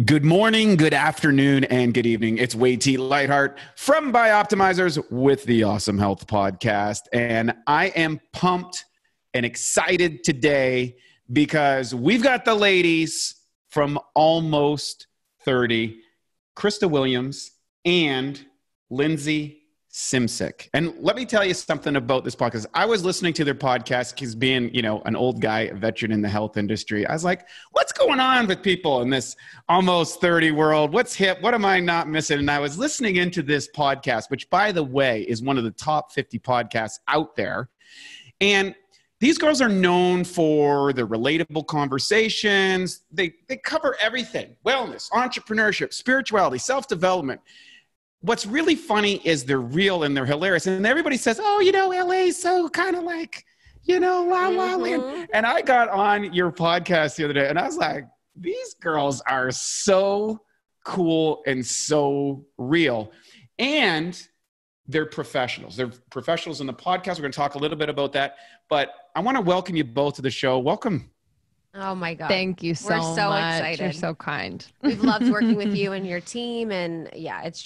Good morning, good afternoon, and good evening. It's Wade T. Lightheart from Bioptimizers with the Awesome Health Podcast. And I am pumped and excited today because we've got the ladies from Almost 30, Krista Williams and Lindsey Simcik. And let me tell you something about this podcast. I was listening to their podcast because being, an old guy, a veteran in the health industry, I was like, what's going on with people in this almost 30 world? What's hip? What am I not missing? And I was listening into this podcast, which by the way, is one of the top 50 podcasts out there. And these girls are known for their relatable conversations. They cover everything: wellness, entrepreneurship, spirituality, self-development. What's really funny is they're real and they're hilarious. And everybody says, oh, LA is so kind of like, la la land. And I got on your podcast the other day and I was like, these girls are so cool and so real. And they're professionals. They're professionals in the podcast. We're going to talk a little bit about that. But I want to welcome you both to the show. Welcome. Oh my God. Thank you so much. We're so excited. You're so kind. We've loved working with you and your team. And yeah, it's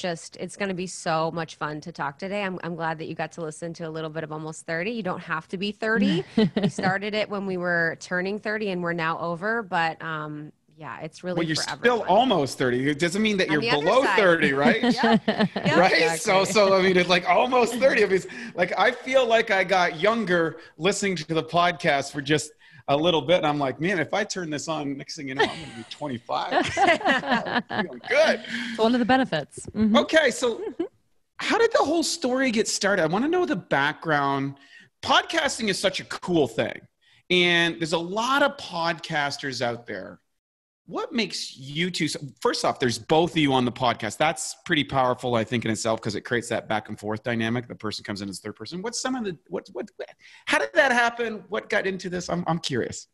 going to be so much fun to talk today. I'm glad that you got to listen to a little bit of Almost 30. You don't have to be 30. We started it when we were turning 30 and we're now over. But yeah, it's really you're for still everyone. Almost 30. It doesn't mean that you're below side. 30, right? Yeah. Right? Exactly. So I mean, it's like almost 30. I mean, like, I feel like I got younger listening to the podcast for just a little bit. And I'm like, man, if I turn this on, next thing you know, I'm going to be 25. I'm good. It's one of the benefits. Mm-hmm. Okay. So how did the whole story get started? I want to know the background. Podcasting is such a cool thing. And there's a lot of podcasters out there. What makes you two? First off, there's both of you on the podcast. That's pretty powerful, I think, in itself, because it creates that back and forth dynamic. The person comes in as third person. What's some of the how did that happen? What got into this? I'm curious.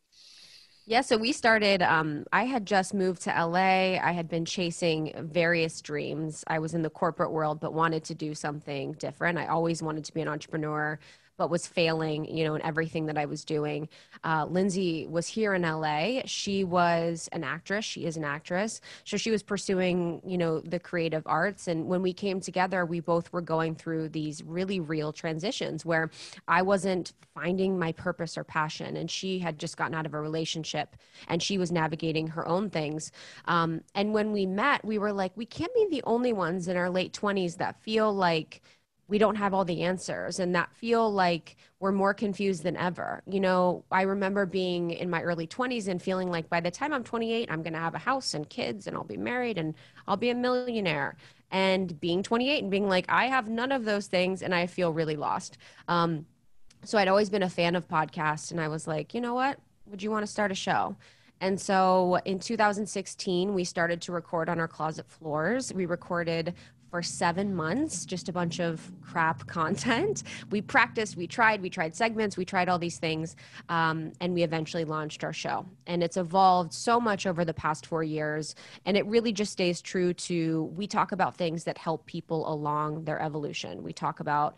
Yeah, so we started, I had just moved to LA. I had been chasing various dreams. I was in the corporate world, but wanted to do something different. I always wanted to be an entrepreneur, but was failing, in everything that I was doing. Lindsey was here in LA. She was an actress. She is an actress. So she was pursuing, the creative arts. And when we came together, we both were going through these really real transitions where I wasn't finding my purpose or passion. And she had just gotten out of a relationship and she was navigating her own things. And when we met, we were like, we can't be the only ones in our late 20s that feel like we don't have all the answers and that feel like we're more confused than ever. I remember being in my early 20s and feeling like by the time I'm 28, I'm going to have a house and kids and I'll be married and I'll be a millionaire. And being 28 and being like, I have none of those things and I feel really lost. So I'd always been a fan of podcasts and I was like, you know what? Would you want to start a show? And so in 2016, we started to record on our closet floors. We recorded for 7 months, just a bunch of crap content. We practiced, we tried segments, we tried all these things, and we eventually launched our show. And it's evolved so much over the past 4 years, and it really just stays true to, we talk about things that help people along their evolution. We talk about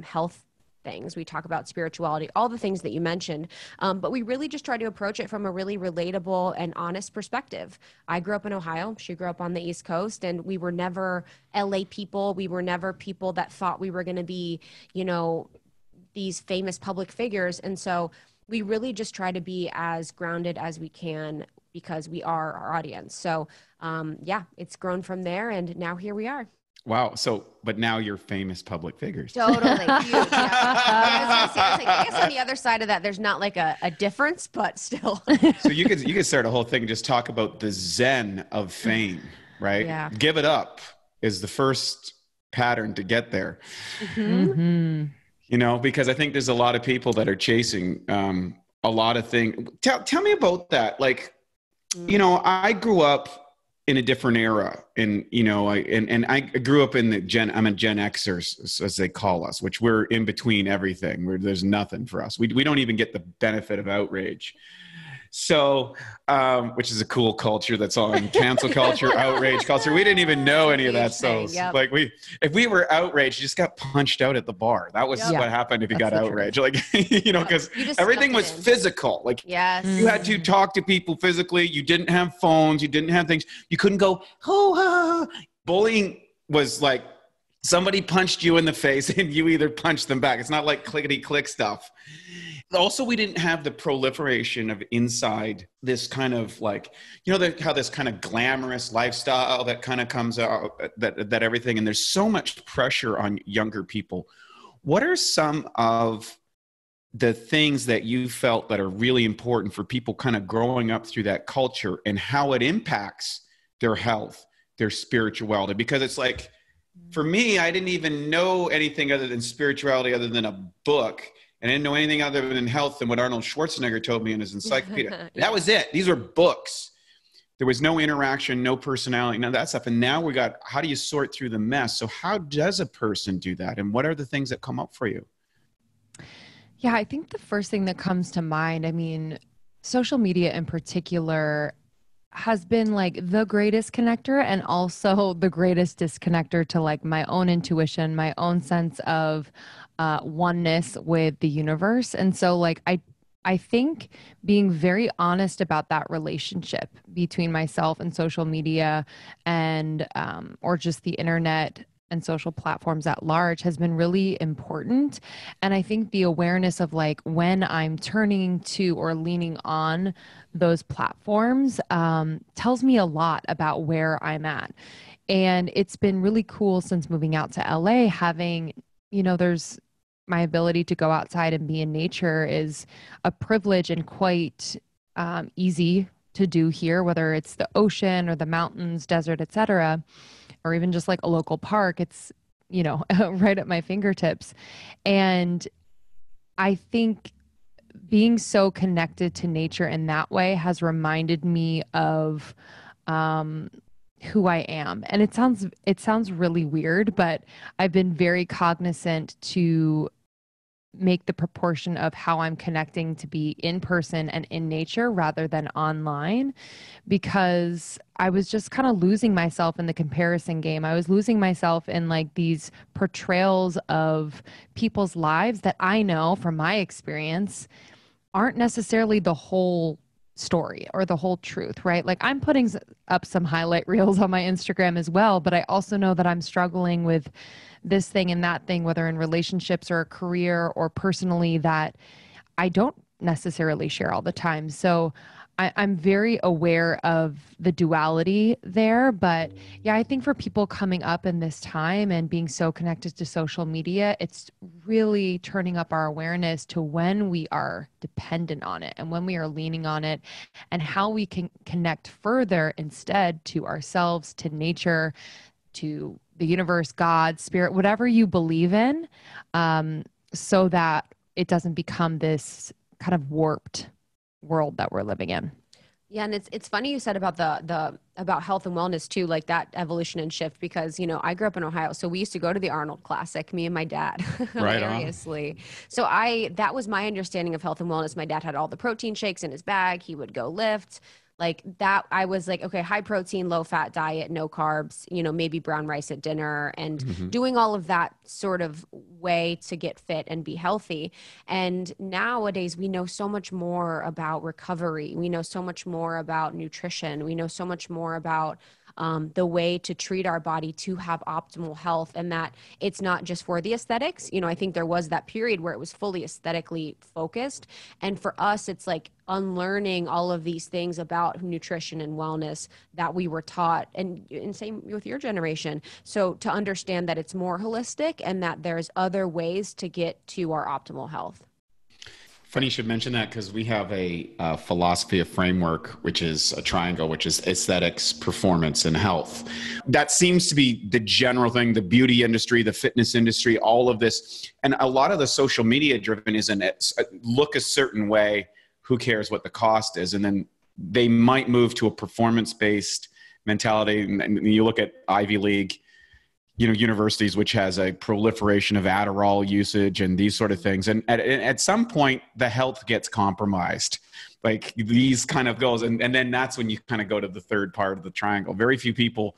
health things. We talk about spirituality, all the things that you mentioned. But we really just try to approach it from a really relatable and honest perspective. I grew up in Ohio. She grew up on the East Coast, and we were never LA people. We were never people that thought we were going to be, these famous public figures. And so we really just try to be as grounded as we can because we are our audience. So yeah, it's grown from there. And now here we are. Wow. So, but now you're famous public figures. Totally. Huge. Yeah. I guess on the other side of that, there's not like a difference, but still. So you could start a whole thing and just talk about the zen of fame, right? Yeah. Give it up is the first pattern to get there. Mm-hmm. Because I think there's a lot of people that are chasing a lot of things. Tell me about that. Like, I grew up in a different era. And, I grew up in I'm a Gen Xers, as they call us, which we're in between everything, where there's nothing for us. We don't even get the benefit of outrage. So, which is a cool culture that's on cancel culture, outrage culture. We didn't even know any of that. So like if we were outraged, you just got punched out at the bar. That was what happened if you got outraged. Like, you know, because everything was physical. Like you had to talk to people physically. You didn't have phones. You didn't have things. You couldn't go, oh, bullying was like somebody punched you in the face and you either punched them back. It's not like clickety click stuff. Also, we didn't have the proliferation of inside this kind of like, you know, how this kind of glamorous lifestyle that kind of comes out, that everything, and there's so much pressure on younger people. What are some of the things that you felt that are really important for people kind of growing up through that culture and how it impacts their health, their spirituality? Because it's like, for me, I didn't even know anything other than spirituality, other than a book. And I didn't know anything other than health than what Arnold Schwarzenegger told me in his encyclopedia. That was it. These were books. There was no interaction, no personality, none of that stuff. And now we got, how do you sort through the mess? So how does a person do that? And what are the things that come up for you? Yeah, I think the first thing that comes to mind, I mean, social media in particular has been like the greatest connector and also the greatest disconnector to like my own intuition, my own sense of oneness with the universe. And so like, I think being very honest about that relationship between myself and social media and, or just the internet and social platforms at large has been really important. And I think the awareness of like when I'm turning to or leaning on those platforms tells me a lot about where I'm at. And it's been really cool since moving out to LA, having, you know, there's my ability to go outside and be in nature is a privilege and quite easy to do here, whether it's the ocean or the mountains, desert, etc., or even just like a local park. It's, you know, right at my fingertips. And I think being so connected to nature in that way has reminded me of who I am. And it sounds really weird, but I've been very cognizant to make the proportion of how I'm connecting to be in person and in nature rather than online, because I was just kind of losing myself in the comparison game. I was losing myself in like these portrayals of people's lives that I know from my experience aren't necessarily the whole story or the whole truth, right? Like I'm putting up some highlight reels on my Instagram as well, but I also know that I'm struggling with this thing and that thing, whether in relationships or a career or personally, that I don't necessarily share all the time. So I'm very aware of the duality there. But yeah, I think for people coming up in this time and being so connected to social media, it's really turning up our awareness to when we are dependent on it and when we are leaning on it, and how we can connect further instead to ourselves, to nature, to the universe, God, spirit, whatever you believe in, so that it doesn't become this kind of warped world that we're living in. Yeah, and it's funny you said about the about health and wellness too, like that evolution and shift, because you know I grew up in Ohio, so we used to go to the Arnold Classic, me and my dad, right hilariously. On. So that was my understanding of health and wellness. My dad had all the protein shakes in his bag. He would go lift. Like that, I was like, okay, high protein, low fat diet, no carbs, you know, maybe brown rice at dinner, and doing all of that sort of way to get fit and be healthy. And nowadays we know so much more about recovery. We know so much more about nutrition. We know so much more about the way to treat our body to have optimal health, and that it's not just for the aesthetics. You know, I think there was that period where it was fully aesthetically focused. And for us, it's like unlearning all of these things about nutrition and wellness that we were taught, and same with your generation. So to understand that it's more holistic and that there's other ways to get to our optimal health. Funny you should mention that, because we have a philosophy of framework, which is a triangle, which is aesthetics, performance, and health. That seems to be the general thing, the beauty industry, the fitness industry, all of this. And a lot of the social media driven is look a certain way, who cares what the cost is? And then they might move to a performance-based mentality. And you look at Ivy League universities, which has a proliferation of Adderall usage and these sort of things. And at some point, the health gets compromised. Like these kind of goals. And then that's when you kind of go to the third part of the triangle. Very few people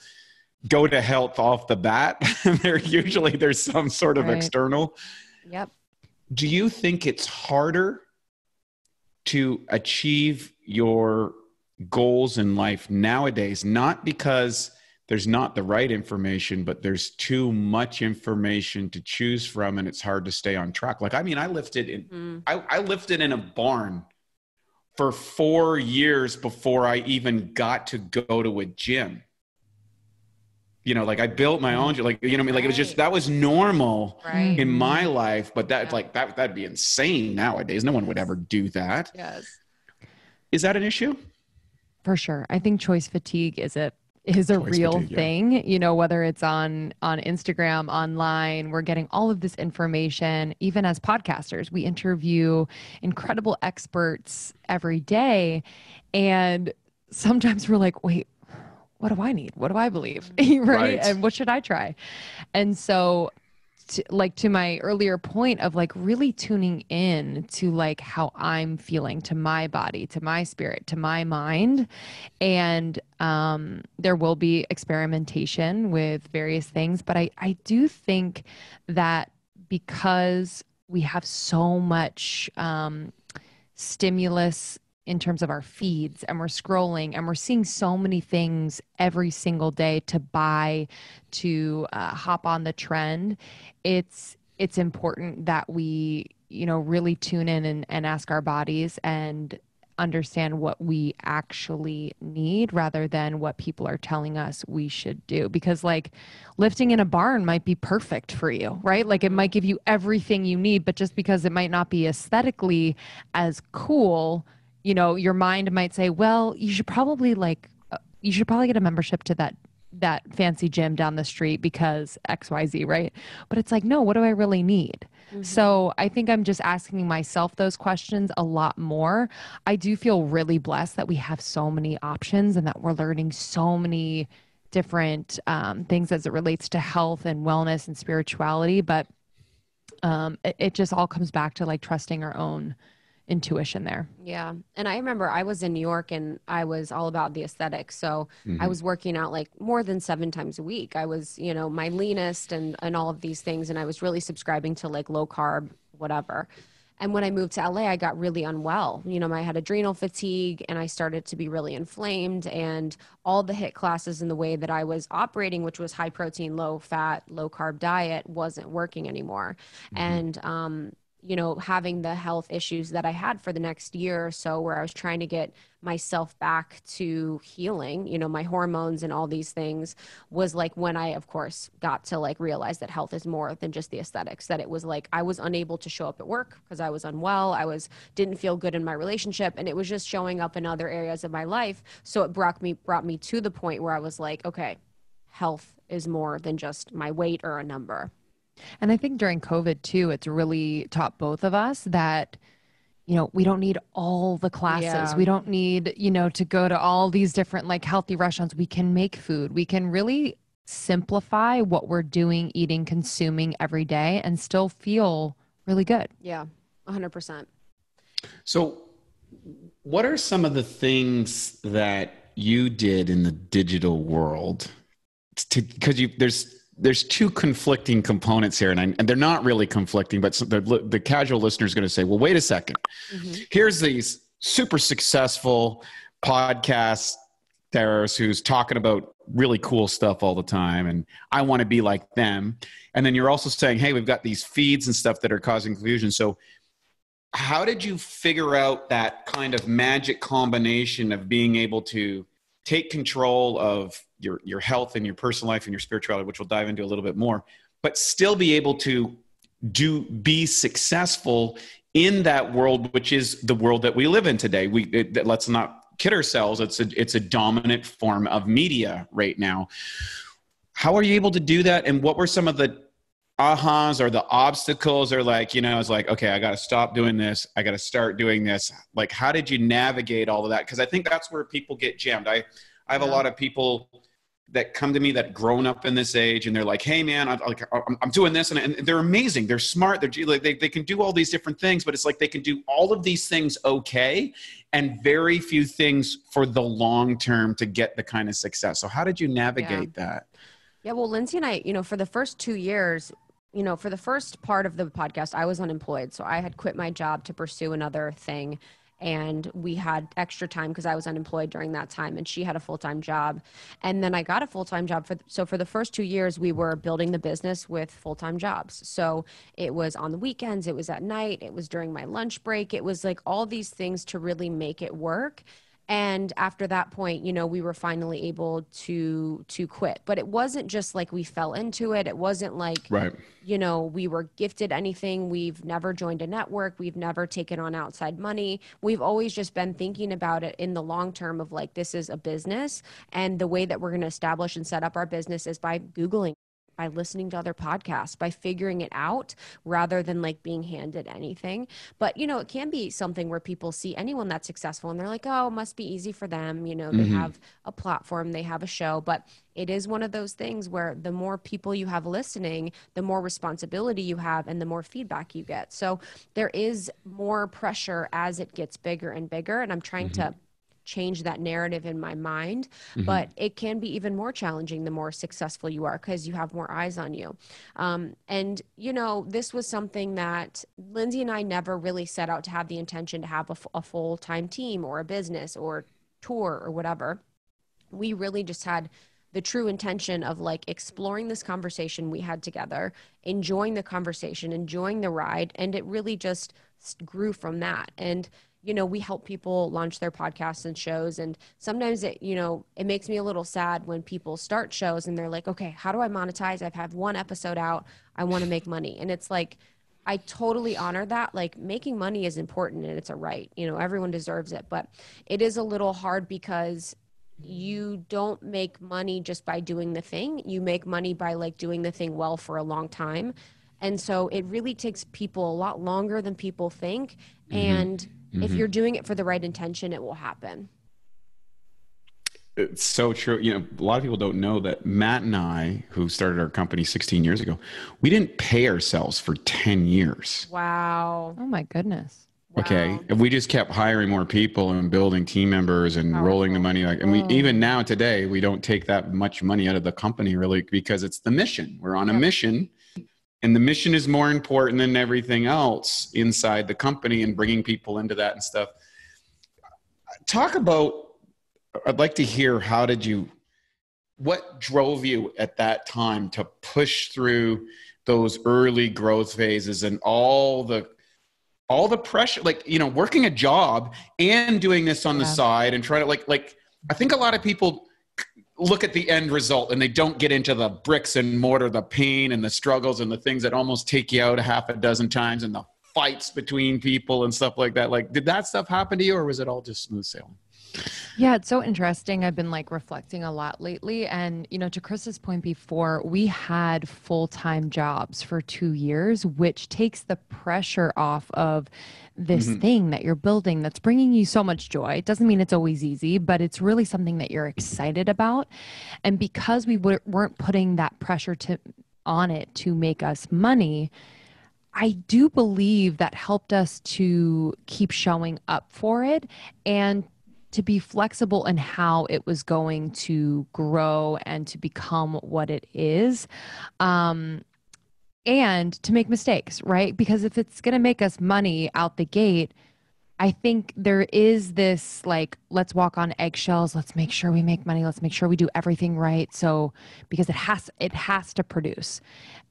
go to health off the bat. There's some sort of external. Yep. Do you think it's harder to achieve your goals in life nowadays, not because there's not the right information, but there's too much information to choose from and it's hard to stay on track? Like, I mean, I lifted in a barn for 4 years before I even got to go to a gym. Like I built my own, like, it was just, that was normal in my life, but that'd be insane nowadays. No one would ever do that. Yes. Is that an issue? For sure. I think choice fatigue is a real thing, whether it's on Instagram, online, we're getting all of this information. Even as podcasters, we interview incredible experts every day. And sometimes we're like, wait, what do I need? What do I believe? Right? And what should I try? And so to my earlier point of like really tuning in to like how I'm feeling, to my body, to my spirit, to my mind. And there will be experimentation with various things, but I do think that because we have so much stimulus in terms of our feeds, and we're scrolling and we're seeing so many things every single day to buy, to hop on the trend. It's important that we, really tune in and ask our bodies and understand what we actually need rather than what people are telling us we should do. Because like lifting in a barn might be perfect for you, right? Like it might give you everything you need, but just because it might not be aesthetically as cool, your mind might say, well, you should probably get a membership to that fancy gym down the street because XYZ, right? But it's like, no, what do I really need? Mm-hmm. So I think I'm just asking myself those questions a lot more. I do feel really blessed that we have so many options and that we're learning so many different things as it relates to health and wellness and spirituality. But it just all comes back to like trusting our own intuition there. Yeah. And I remember I was in New York and I was all about the aesthetics. So I was working out like more than 7 times a week. I was, my leanest and all of these things. And I was really subscribing to like low carb, whatever. And when I moved to LA, I got really unwell. I had adrenal fatigue and I started to be really inflamed, and all the HIIT classes and the way that I was operating, which was high protein, low fat, low carb diet, wasn't working anymore. And, having the health issues that I had for the next year or so, where I was trying to get myself back to healing, my hormones and all these things, was like when I, of course, got to like realize that health is more than just the aesthetics, that it was like I was unable to show up at work because I was unwell. Didn't feel good in my relationship, and it was just showing up in other areas of my life. So it brought me to the point where I was like, okay, health is more than just my weight or a number. And I think during COVID too, it's really taught both of us that, we don't need all the classes. Yeah. We don't need, to go to all these different like healthy restaurants. We can make food. We can really simplify what we're doing, eating, consuming every day and still feel really good. Yeah, 100%. So what are some of the things that you did in the digital world because there's two conflicting components here, and they're not really conflicting, but the casual listener is going to say, well, wait a second. Mm-hmm. Here's these super successful podcasters who's talking about really cool stuff all the time, and I want to be like them. And then you're also saying, hey, we've got these feeds and stuff that are causing confusion. So how did you figure out that kind of magic combination of being able to take control of your health and your personal life and your spirituality, which we'll dive into a little bit more, but still be able to be successful in that world, which is the world that we live in today? Let's not kid ourselves. It's a dominant form of media right now. How are you able to do that? And what were some of the ahas or the obstacles, or like, it's like, okay, I got to stop doing this. I got to start doing this. Like, how did you navigate all of that? Because I think that's where people get jammed. I have a lot of people that come to me that grown up in this age, and they're like, hey man, I'm doing this, and they're amazing. They're smart. They're like, they can do all these different things, but it's like they can do all of these things okay, and very few things for the long term to get the kind of success. So how did you navigate that? Yeah, well, Lindsey and I, for the first 2 years, for the first part of the podcast, I was unemployed. So I had quit my job to pursue another thing. And we had extra time because I was unemployed during that time, and she had a full-time job. And then I got a full-time job. So for the first 2 years, we were building the business with full-time jobs. So it was on the weekends, it was at night, it was during my lunch break. It was like all these things to really make it work. And after that point, we were finally able to quit. But it wasn't just like we fell into it. It wasn't like, right. We were gifted anything. We've never joined a network. We've never taken on outside money. We've always just been thinking about it in the long term of like, this is a business. And the way that we're going to establish and set up our business is by Googling, by listening to other podcasts, by figuring it out rather than like being handed anything. But, it can be something where people see anyone that's successful and they're like, oh, it must be easy for them. They have a platform, they have a show, but it is one of those things where the more people you have listening, the more responsibility you have and the more feedback you get. So there is more pressure as it gets bigger and bigger. And I'm trying to change that narrative in my mind, but it can be even more challenging the more successful you are because you have more eyes on you. And this was something that Lindsey and I never really set out to have the intention to have a full-time team or a business or tour or whatever. We really just had the true intention of like exploring this conversation we had together, enjoying the conversation, enjoying the ride. And it really just grew from that. And we help people launch their podcasts and shows. And sometimes it makes me a little sad when people start shows and they're like, okay, how do I monetize? I've had one episode out. I want to make money. And it's like, I totally honor that. Like making money is important and it's a right, everyone deserves it, but it is a little hard because you don't make money just by doing the thing. You make money by like doing the thing well for a long time. And so it really takes people a lot longer than people think. And if you're doing it for the right intention, it will happen. It's so true. A lot of people don't know that Matt and I, who started our company 16 years ago, we didn't pay ourselves for 10 years. Wow. Oh my goodness. Okay. Wow. And we just kept hiring more people and building team members and rolling the money. And we, even now today, we don't take that much money out of the company really because it's the mission. We're on a mission. And the mission is more important than everything else inside the company and bringing people into that and stuff. I'd like to hear, what drove you at that time to push through those early growth phases and all the pressure, working a job and doing this on the side and trying to I think a lot of people look at the end result and they don't get into the bricks and mortar, the pain and the struggles and the things that almost take you out a half a dozen times and the fights between people and stuff like that. Like, did that stuff happen to you or was it all just smooth sailing? Yeah, it's so interesting. I've been reflecting a lot lately. And, to Krista's point before, we had full-time jobs for 2 years, which takes the pressure off of this thing that you're building that's bringing you so much joy. It doesn't mean it's always easy, but it's really something that you're excited about. And because we weren't putting that pressure on it to make us money, I do believe that helped us to keep showing up for it and to be flexible in how it was going to grow and to become what it is. And to make mistakes, right? Because if it's going to make us money out the gate, I think there is this let's walk on eggshells. Let's make sure we make money. Let's make sure we do everything right. So, because it has to produce.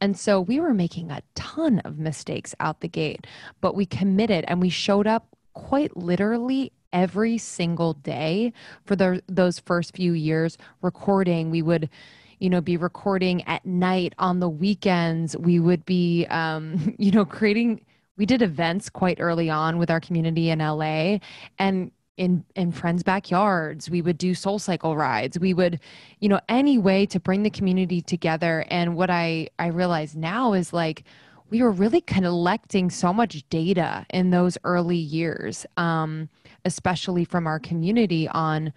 And so we were making a ton of mistakes out the gate, but we committed and we showed up quite literally every single day for those first few years recording. We would be recording at night on the weekends. We would be, we did events quite early on with our community in LA and in friends' backyards. We would do SoulCycle rides. We would, any way to bring the community together. And what I realize now is we were really collecting so much data in those early years, especially from our community on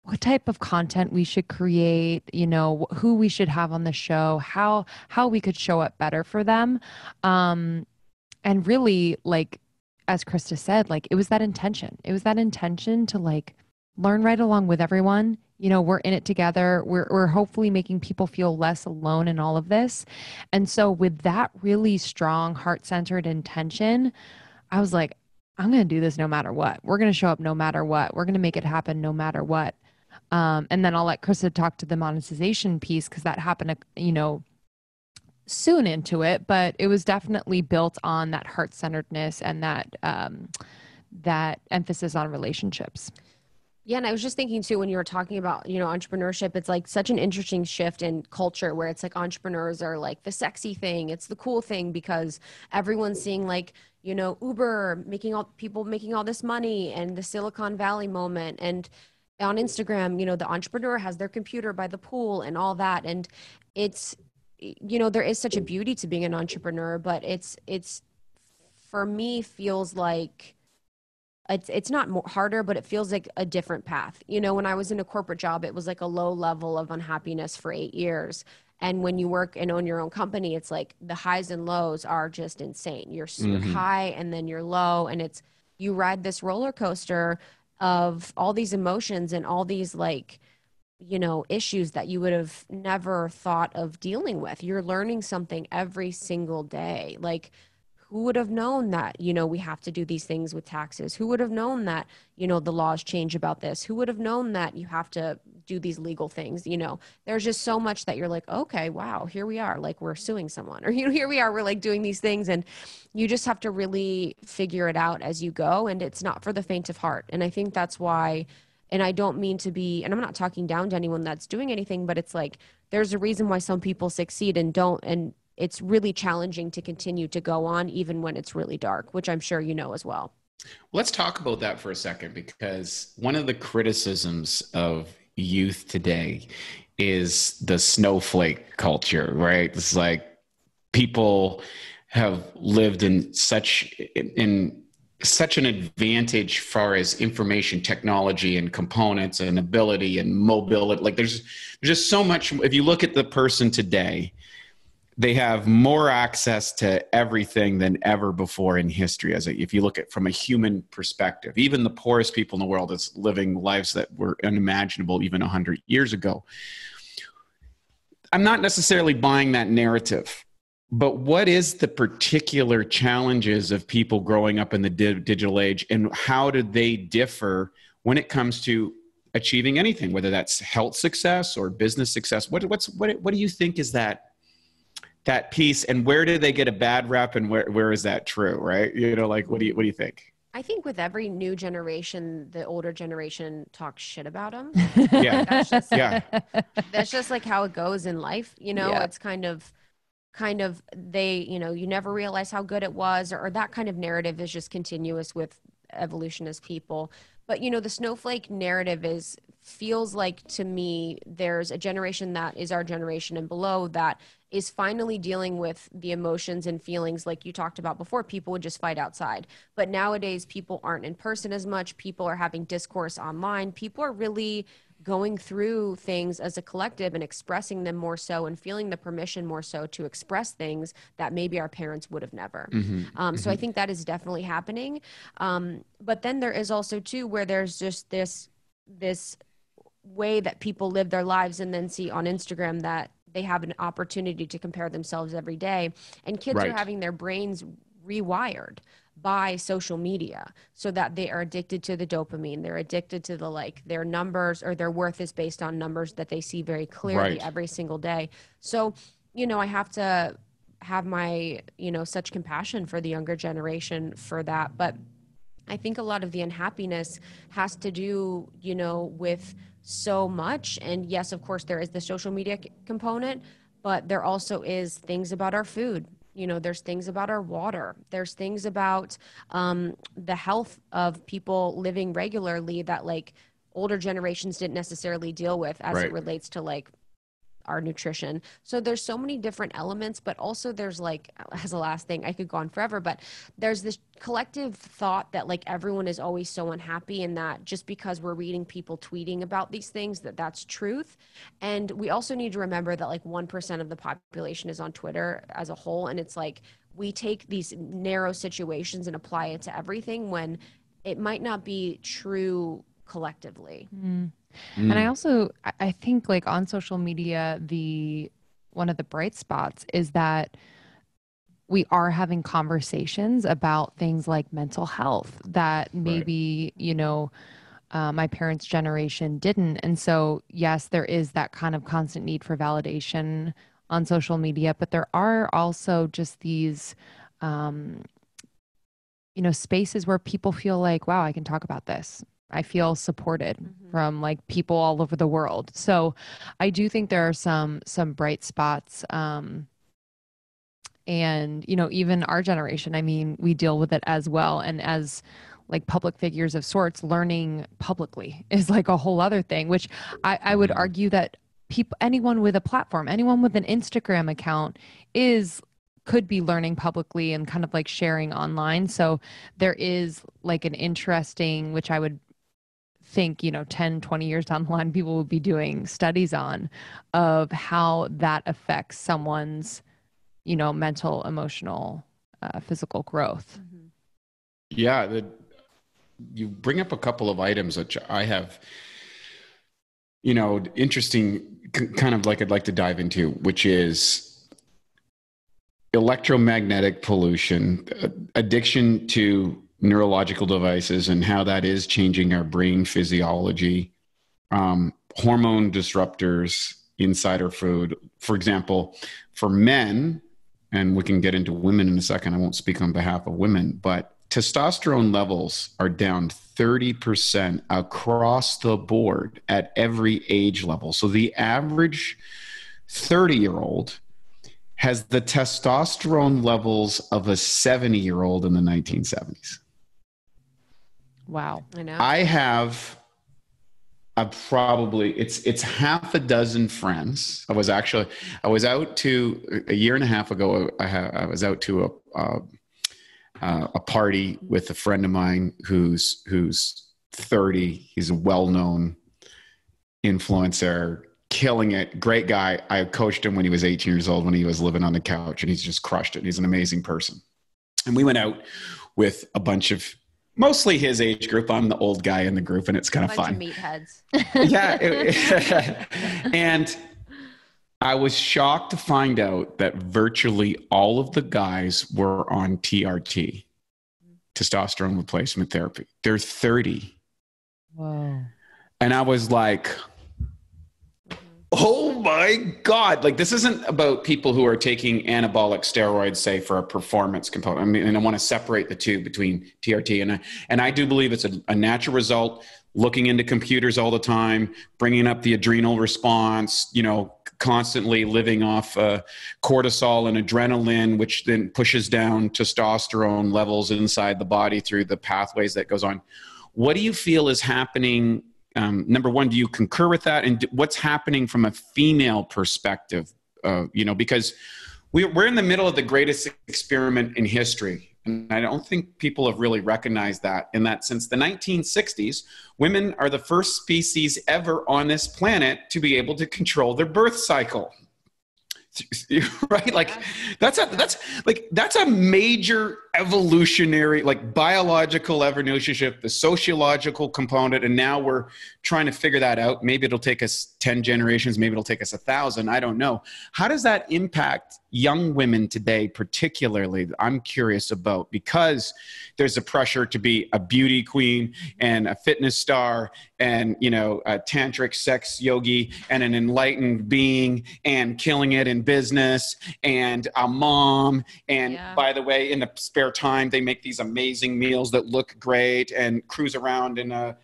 what type of content we should create, you know, who we should have on the show, how we could show up better for them. And really, like, as Krista said, like, it was that intention. It was that intention to like learn right along with everyone. You know, we're in it together. We're hopefully making people feel less alone in all of this. And so with that really strong heart-centered intention, I was like, I'm going to do this no matter what. We're going to show up no matter what. We're going to make it happen no matter what. And then I'll let Krista talk to the monetization piece because that happened, you know, soon into it, but it was definitely built on that heart-centeredness and that emphasis on relationships. Yeah, and I was just thinking too, when you were talking about, you know, entrepreneurship, it's like such an interesting shift in culture where it's like entrepreneurs are like the sexy thing. It's the cool thing because everyone's seeing like, you know, Uber making all this money and the Silicon Valley moment. And on Instagram, you know, the entrepreneur has their computer by the pool and all that. And it's, you know, there is such a beauty to being an entrepreneur, but it's for me feels like it's not more harder, but it feels like a different path. You know, when I was in a corporate job, it was like a low level of unhappiness for 8 years. And when you work and own your own company, it's like the highs and lows are just insane. You're high and then you're low, and it's, you ride this roller coaster of all these emotions and all these like, you know, issues that you would have never thought of dealing with. You're learning something every single day. Like, who would have known that, you know, we have to do these things with taxes? Who would have known that, you know, the laws change about this? Who would have known that you have to do these legal things? You know, there's just so much that you're like, okay, wow, here we are, like we're suing someone, or, you know, here we are, we're like doing these things, and you just have to really figure it out as you go. And it's not for the faint of heart. And I think that's why, and I don't mean to be, and I'm not talking down to anyone that's doing anything, but it's like, there's a reason why some people succeed and don't, and it's really challenging to continue to go on even when it's really dark, which I'm sure you know as well. Let's talk about that for a second, because one of the criticisms of youth today is the snowflake culture, right? It's like people have lived in such an advantage far as information technology and components and ability and mobility. Like there's just so much. If you look at the person today, they have more access to everything than ever before in history. If you look at from a human perspective, even the poorest people in the world is living lives that were unimaginable even 100 years ago. I'm not necessarily buying that narrative, but what is the particular challenges of people growing up in the digital age, and how do they differ when it comes to achieving anything, whether that's health success or business success? What do you think is that piece, and where do they get a bad rep, and where is that true, right? You know, like, what do you think? I think with every new generation, the older generation talks shit about them. Yeah. That's just like how it goes in life. You know, Yeah. It's kind of they, you know, you never realize how good it was, or that kind of narrative is just continuous with evolution as people. But, you know, the snowflake narrative feels like, to me, there's a generation that is our generation and below that is finally dealing with the emotions and feelings like you talked about before. People would just fight outside. But nowadays, people aren't in person as much. People are having discourse online. People are really going through things as a collective and expressing them more so, and feeling the permission more so to express things that maybe our parents would have never. So I think that is definitely happening. But then there is also too, where there's just this way that people live their lives and then see on Instagram that they have an opportunity to compare themselves every day. And kids are having their brains rewired by social media so that they are addicted to the dopamine. They're addicted to their numbers, or their worth is based on numbers that they see very clearly every single day. So, you know, I have to have my, you know, such compassion for the younger generation for that. But I think a lot of the unhappiness has to do, you know, with so much. And yes, of course, there is the social media component, but there also is things about our food. You know, there's things about our water. There's things about the health of people living regularly that like older generations didn't necessarily deal with as it relates to like our nutrition. So there's so many different elements, but also there's like, as a last thing, I could go on forever, but there's this collective thought that like everyone is always so unhappy, and that just because we're reading people tweeting about these things, that's truth. And we also need to remember that like 1% of the population is on Twitter as a whole. And it's like, we take these narrow situations and apply it to everything when it might not be true collectively. And I think like on social media, one of the bright spots is that we are having conversations about things like mental health that maybe, my parents' generation didn't. And so, yes, there is that kind of constant need for validation on social media, but there are also just these, spaces where people feel like, wow, I can talk about this. I feel supported from like people all over the world. So I do think there are some bright spots. And, even our generation, I mean, we deal with it as well. And as like public figures of sorts, learning publicly is like a whole other thing, which I would argue that anyone with a platform, anyone with an Instagram account could be learning publicly and kind of like sharing online. So there is like an interesting, which I would think, 10, 20 years down the line, people will be doing studies on of how that affects someone's, mental, emotional, physical growth. Yeah. You bring up a couple of items which I have, interesting kind of like I'd like to dive into, which is electromagnetic pollution, addiction to neurological devices and how that is changing our brain physiology, hormone disruptors inside our food. For example, for men, and we can get into women in a second, I won't speak on behalf of women, but testosterone levels are down 30% across the board at every age level. So the average 30-year-old has the testosterone levels of a 70-year-old in the 1970s. Wow. I know. I have it's half a dozen friends. I was out to a year and a half ago. I was out to a party with a friend of mine who's 30. He's a well-known influencer, killing it. Great guy. I coached him when he was 18 years old, when he was living on the couch, and he's just crushed it. He's an amazing person. And we went out with a bunch of mostly his age group. I'm the old guy in the group, and it's kind of fun. Bunch of meatheads. Yeah. And I was shocked to find out that virtually all of the guys were on TRT, testosterone replacement therapy. They're 30. Whoa. And I was like, oh my God. Like, this isn't about people who are taking anabolic steroids, say, for a performance component. I mean, and I want to separate the two between TRT. And I do believe it's a natural result, looking into computers all the time, bringing up the adrenal response, constantly living off cortisol and adrenaline, which then pushes down testosterone levels inside the body through the pathways that goes on. What do you feel is happening? Number one, do you concur with that? And what's happening from a female perspective? Because we're in the middle of the greatest experiment in history. And I don't think people have really recognized that, in that since the 1960s, women are the first species ever on this planet to be able to control their birth cycle. Right? Like that's a major evolutionary, like biological evolution, the sociological component. And now we're trying to figure that out. Maybe it'll take us 10 generations. Maybe it'll take us 1,000. I don't know. How does that impact young women today, particularly? I'm curious about, because there's a pressure to be a beauty queen and a fitness star and, a tantric sex yogi and an enlightened being and killing it in business and a mom. And by the way, in the spare time, they make these amazing meals that look great and cruise around in a,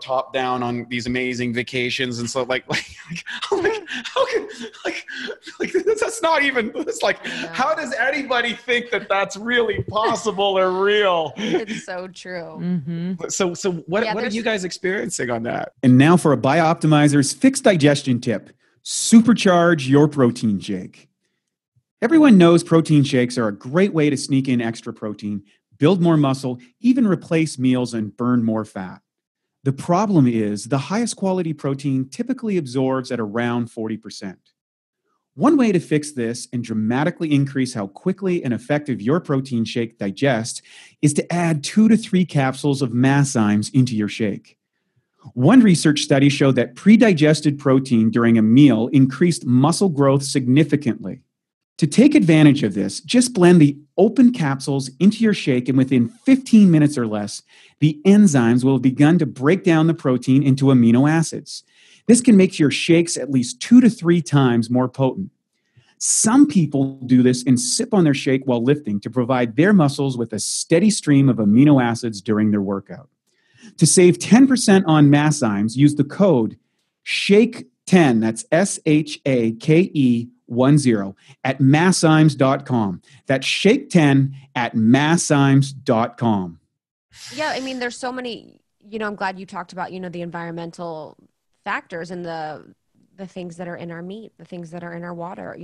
top down on these amazing vacations. And so that's not even, it's like, how does anybody think that that's really possible or real? It's so true. Mm-hmm. So what are you guys experiencing on that? And now for a Bioptimizers fixed digestion tip. Supercharge your protein shake. Everyone knows protein shakes are a great way to sneak in extra protein, build more muscle, even replace meals and burn more fat. The problem is the highest quality protein typically absorbs at around 40%. One way to fix this and dramatically increase how quickly and effective your protein shake digests is to add 2 to 3 capsules of masszymes into your shake. One research study showed that pre-digested protein during a meal increased muscle growth significantly. To take advantage of this, just blend the open capsules into your shake, and within 15 minutes or less, the enzymes will have begun to break down the protein into amino acids. This can make your shakes at least 2 to 3 times more potent. Some people do this and sip on their shake while lifting to provide their muscles with a steady stream of amino acids during their workout. To save 10% on masszymes, use the code SHAKE10, that's SHAKE10, at masszymes.com. That's SHAKE10 at masszymes.com. Yeah, I mean, there's so many, I'm glad you talked about, the environmental factors and the things that are in our meat, the things that are in our water.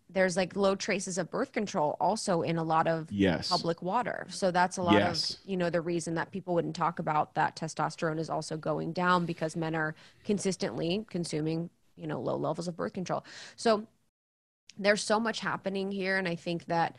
There's like low traces of birth control also in a lot of public water. So that's a lot of, the reason that people wouldn't talk about that testosterone is also going down, because men are consistently consuming, low levels of birth control. So there's so much happening here. And I think that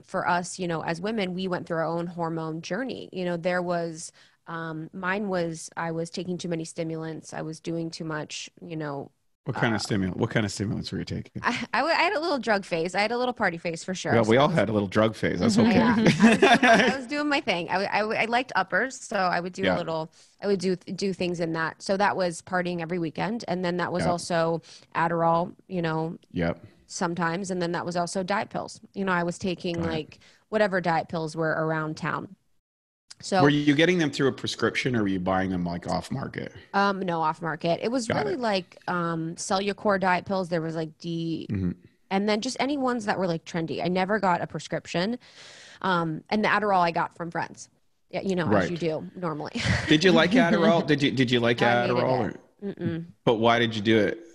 for us, as women, we went through our own hormone journey. There was, mine was, I was taking too many stimulants. I was doing too much, What kind of stimulants were you taking? I had a little drug phase. I had a little party face for sure. Well, we all had a little drug phase. That's okay. I was doing my thing. I liked uppers, so I would do a little. I would do things in that. So that was partying every weekend, and then that was also Adderall. Sometimes, and then that was also diet pills. I was taking like whatever diet pills were around town. So were you getting them through a prescription, or were you buying them like off market? No, off market. It was like Cellucor diet pills. There was like and then just any ones that were like trendy. I never got a prescription. And the Adderall I got from friends. Yeah, as you do normally. Did you like Adderall? Did you like Adderall? But why did you do it?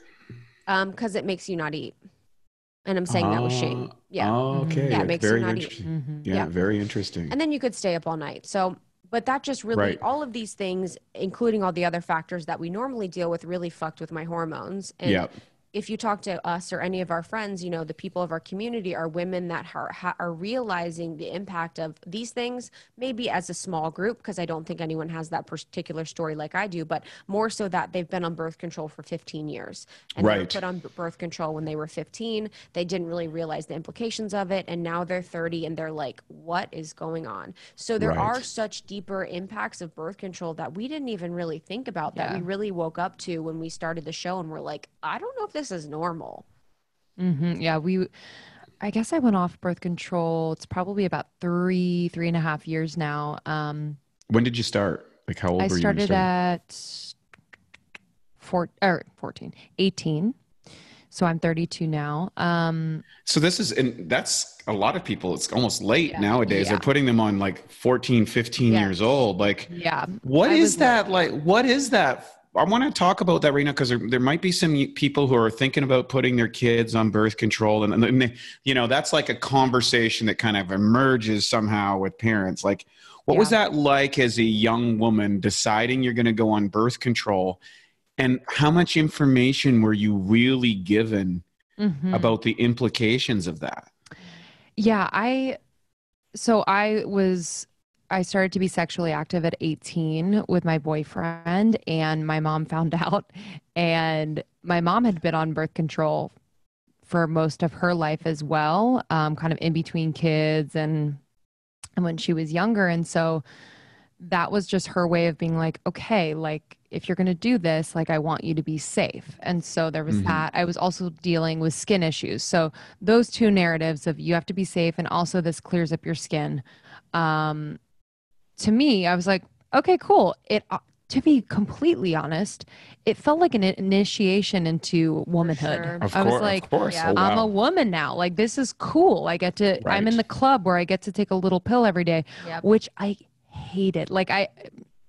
Because it makes you not eat. And I'm saying that with shame. Yeah. Oh, okay. Yeah, it makes very you not interesting. Yeah, very interesting. And then you could stay up all night. So, but that just really, all of these things, including all the other factors that we normally deal with, really fucked with my hormones. And if you talk to us or any of our friends, the people of our community are women that are realizing the impact of these things, maybe as a small group, because I don't think anyone has that particular story like I do, but more so that they've been on birth control for 15 years. And they were put on birth control when they were 15. They didn't really realize the implications of it. And now they're 30 and they're like, what is going on? So there are such deeper impacts of birth control that we didn't even really think about, that we really woke up to when we started the show, and we're like, I don't know if this is normal. Yeah, I guess I went off birth control. It's probably about 3.5 years now. When did you start? Like how old were you? I started at 18. So I'm 32 now. So that's a lot of people. It's almost late nowadays. They're putting them on like 14, 15 years old. Like, what is that? What is that? I want to talk about that right now, because there might be some people who are thinking about putting their kids on birth control. And they, that's like a conversation that kind of emerges somehow with parents. Like, what was that like as a young woman deciding you're going to go on birth control? And how much information were you really given about the implications of that? Yeah, I started to be sexually active at 18 with my boyfriend, and my mom found out, and my mom had been on birth control for most of her life as well, kind of in between kids and when she was younger. And so that was just her way of being like, okay, like if you're going to do this, like I want you to be safe. And so there was that. I was also dealing with skin issues. So those two narratives of you have to be safe and also this clears up your skin. To me, I was like, okay, cool. To be completely honest, it felt like an initiation into womanhood. Sure. I was like, I'm a woman now. Like, this is cool. I get to, I'm in the club where I get to take a little pill every day, which I hated. Like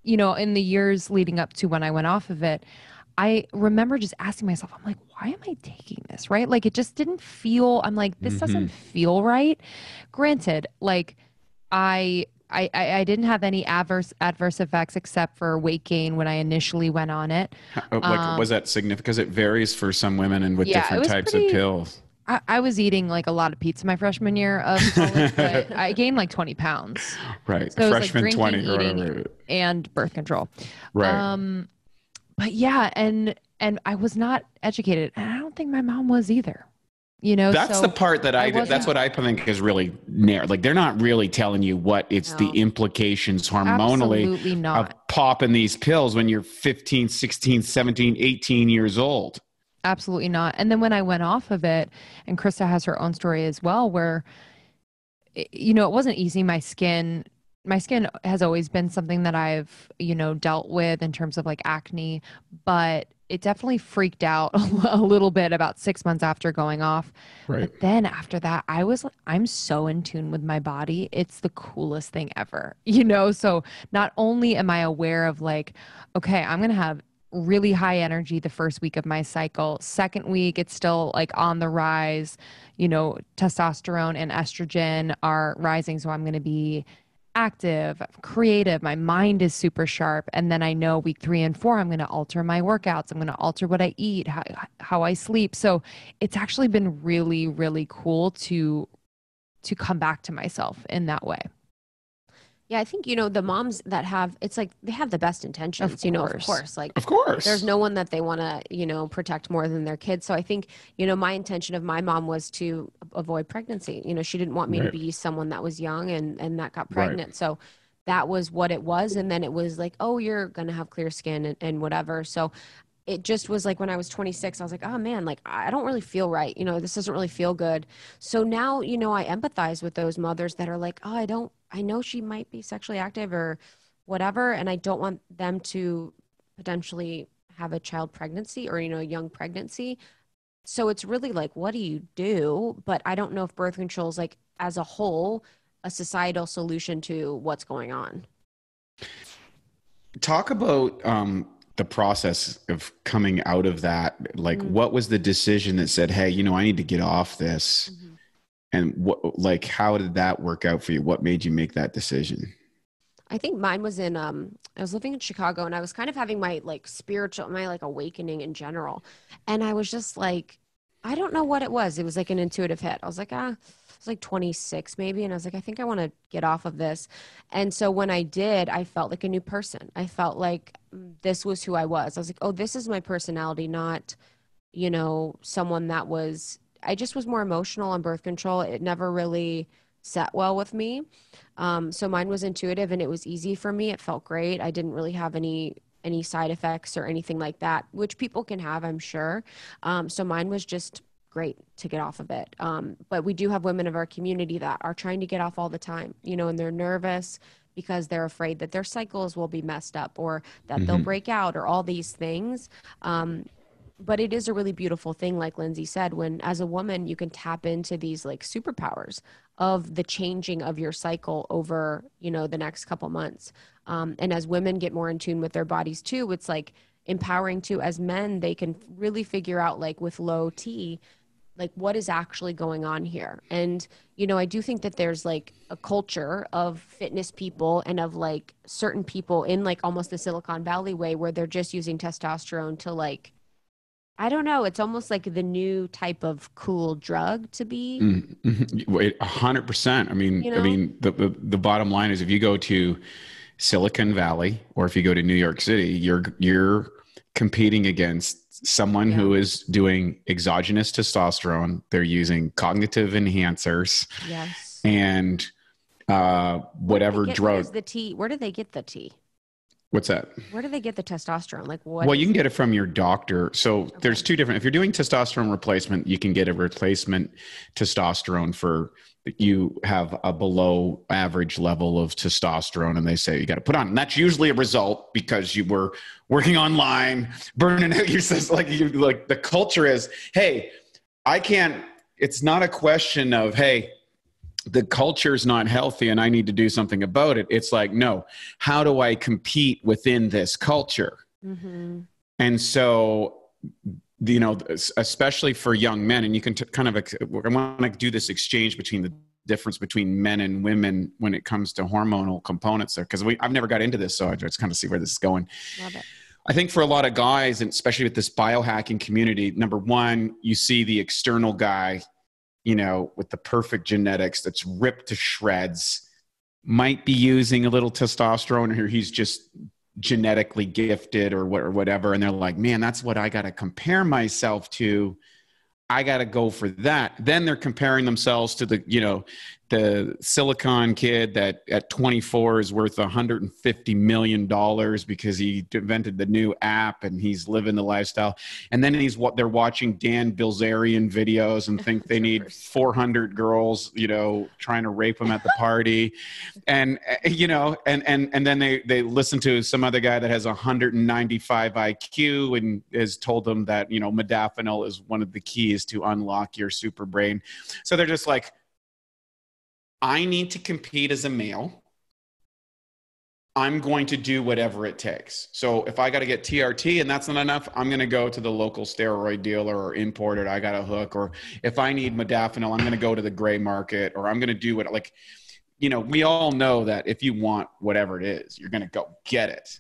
in the years leading up to when I went off of it, I remember just asking myself, I'm like, why am I taking this? Right. Like, it just didn't feel, I'm like, this doesn't feel right. Granted, like I didn't have any adverse effects except for weight gain when I initially went on it. Like, was that significant? Because it varies for some women and with Yeah, it different was types of pretty, pills. I was eating like a lot of pizza my freshman year of college, but I gained like 20 pounds. Right. So it was like Freshman drinking, 20 or eating, whatever. and birth control. Right. But yeah, and I was not educated, and I don't think my mom was either. You know, That's so the part that that's what I think is really narrow. Like, they're not really telling you what it's the implications hormonally absolutely not. of popping these pills when you're 15, 16, 17, 18 years old. Absolutely not. And then when I went off of it, and Krista has her own story as well, where, you know, it wasn't easy. My skin has always been something that I've, you know, dealt with in terms of like acne, but it definitely freaked out a little bit about 6 months after going off. Right. But then after that, I was like, I'm so in tune with my body. It's the coolest thing ever, you know? So not only am I aware of like, okay, I'm going to have really high energy the first week of my cycle. Second week, it's still like on the rise, you know, testosterone and estrogen are rising. So I'm going to be active, creative. My mind is super sharp. And then I know week 3 and 4, I'm going to alter my workouts. I'm going to alter what I eat, how I sleep. So it's actually been really, really cool to come back to myself in that way. Yeah, I think, you know, the moms that have, it's like they have the best intentions, you know, of course. Like, of course, there's no one that they want to, you know, protect more than their kids. So I think, you know, my intention of my mom was to avoid pregnancy. You know, she didn't want me to be someone that was young and that got pregnant. Right. So that was what it was. And then it was like, oh, you're going to have clear skin and whatever. So it just was like when I was 26, I was like, oh man, like I don't really feel right. You know, this doesn't really feel good. So now, you know, I empathize with those mothers that are like, oh, I know she might be sexually active or whatever. And I don't want them to potentially have a child pregnancy or, you know, a young pregnancy. So it's really like, what do you do? But I don't know if birth control is like as a whole, a societal solution to what's going on. Talk about, the process of coming out of that. Like, what was the decision that said, hey, you know, I need to get off this? And what, like, how did that work out for you? What made you make that decision? I think mine was in, I was living in Chicago and I was kind of having my like my like awakening in general. And I was just like, I don't know what it was. It was like an intuitive hit. I was like, I was like 26 maybe. And I was like, I think I want to get off of this. And so when I did, I felt like a new person. I felt like this was who I was. I was like, oh, this is my personality, not, you know, someone that was, I just was more emotional on birth control. It never really sat well with me. So mine was intuitive and it was easy for me. It felt great. I didn't really have any side effects or anything like that, which people can have, I'm sure. So mine was just great to get off of it. But we do have women of our community that are trying to get off all the time, you know, and they're nervous because they're afraid that their cycles will be messed up or that they'll break out or all these things. But it is a really beautiful thing, like Lindsey said, when as a woman, you can tap into these like superpowers of the changing of your cycle over, you know, the next couple months. And as women get more in tune with their bodies too, it's like empowering too. As men, they can really figure out like with low T, like what is actually going on here. And, you know, I do think that there's like a culture of fitness people and of like certain people in like almost the Silicon Valley way where they're just using testosterone to like, I don't know. It's almost like the new type of cool drug to be. 100%. I mean, you know? I mean, the bottom line is if you go to Silicon Valley or if you go to New York City, you're competing against someone who is doing exogenous testosterone. They're using cognitive enhancers. Yes. And whatever drug. Where do they get the T? What's that? Where do they get the testosterone? Like what? Well, you can get it from your doctor. So there's two different, if you're doing testosterone replacement, you can get a replacement testosterone for, you have a below average level of testosterone and they say you got to put on. And that's usually a result because you were working online, burning out your system. Like the culture is, hey, it's not a question of, hey, the culture is not healthy and I need to do something about it. It's like, no, how do I compete within this culture? And so, you know, especially for young men, and you can I want to do this exchange between the difference between men and women when it comes to hormonal components there, because I've never got into this, so I just kind of see where this is going. Love it. I think for a lot of guys, and especially with this biohacking community, number one, you see the external guy, you know, with the perfect genetics that's ripped to shreds, might be using a little testosterone, or he's just genetically gifted or whatever. And they're like, man, that's what I got to compare myself to. I got to go for that. Then they're comparing themselves to the, you know, the silicon kid that at 24 is worth $150 million because he invented the new app and he's living the lifestyle. And then they're watching Dan Bilzerian videos and think they need 400 girls, you know, trying to rape them at the party. And, you know, and then they listen to some other guy that has 195 IQ and has told them that, you know, modafinil is one of the keys to unlock your super brain. So they're just like, I need to compete as a male. I'm going to do whatever it takes. So if I got to get TRT and that's not enough, I'm going to go to the local steroid dealer or import it. I got a hook. Or if I need modafinil, I'm going to go to the gray market, or I'm going to do what, like, you know, we all know that if you want whatever it is, you're going to go get it.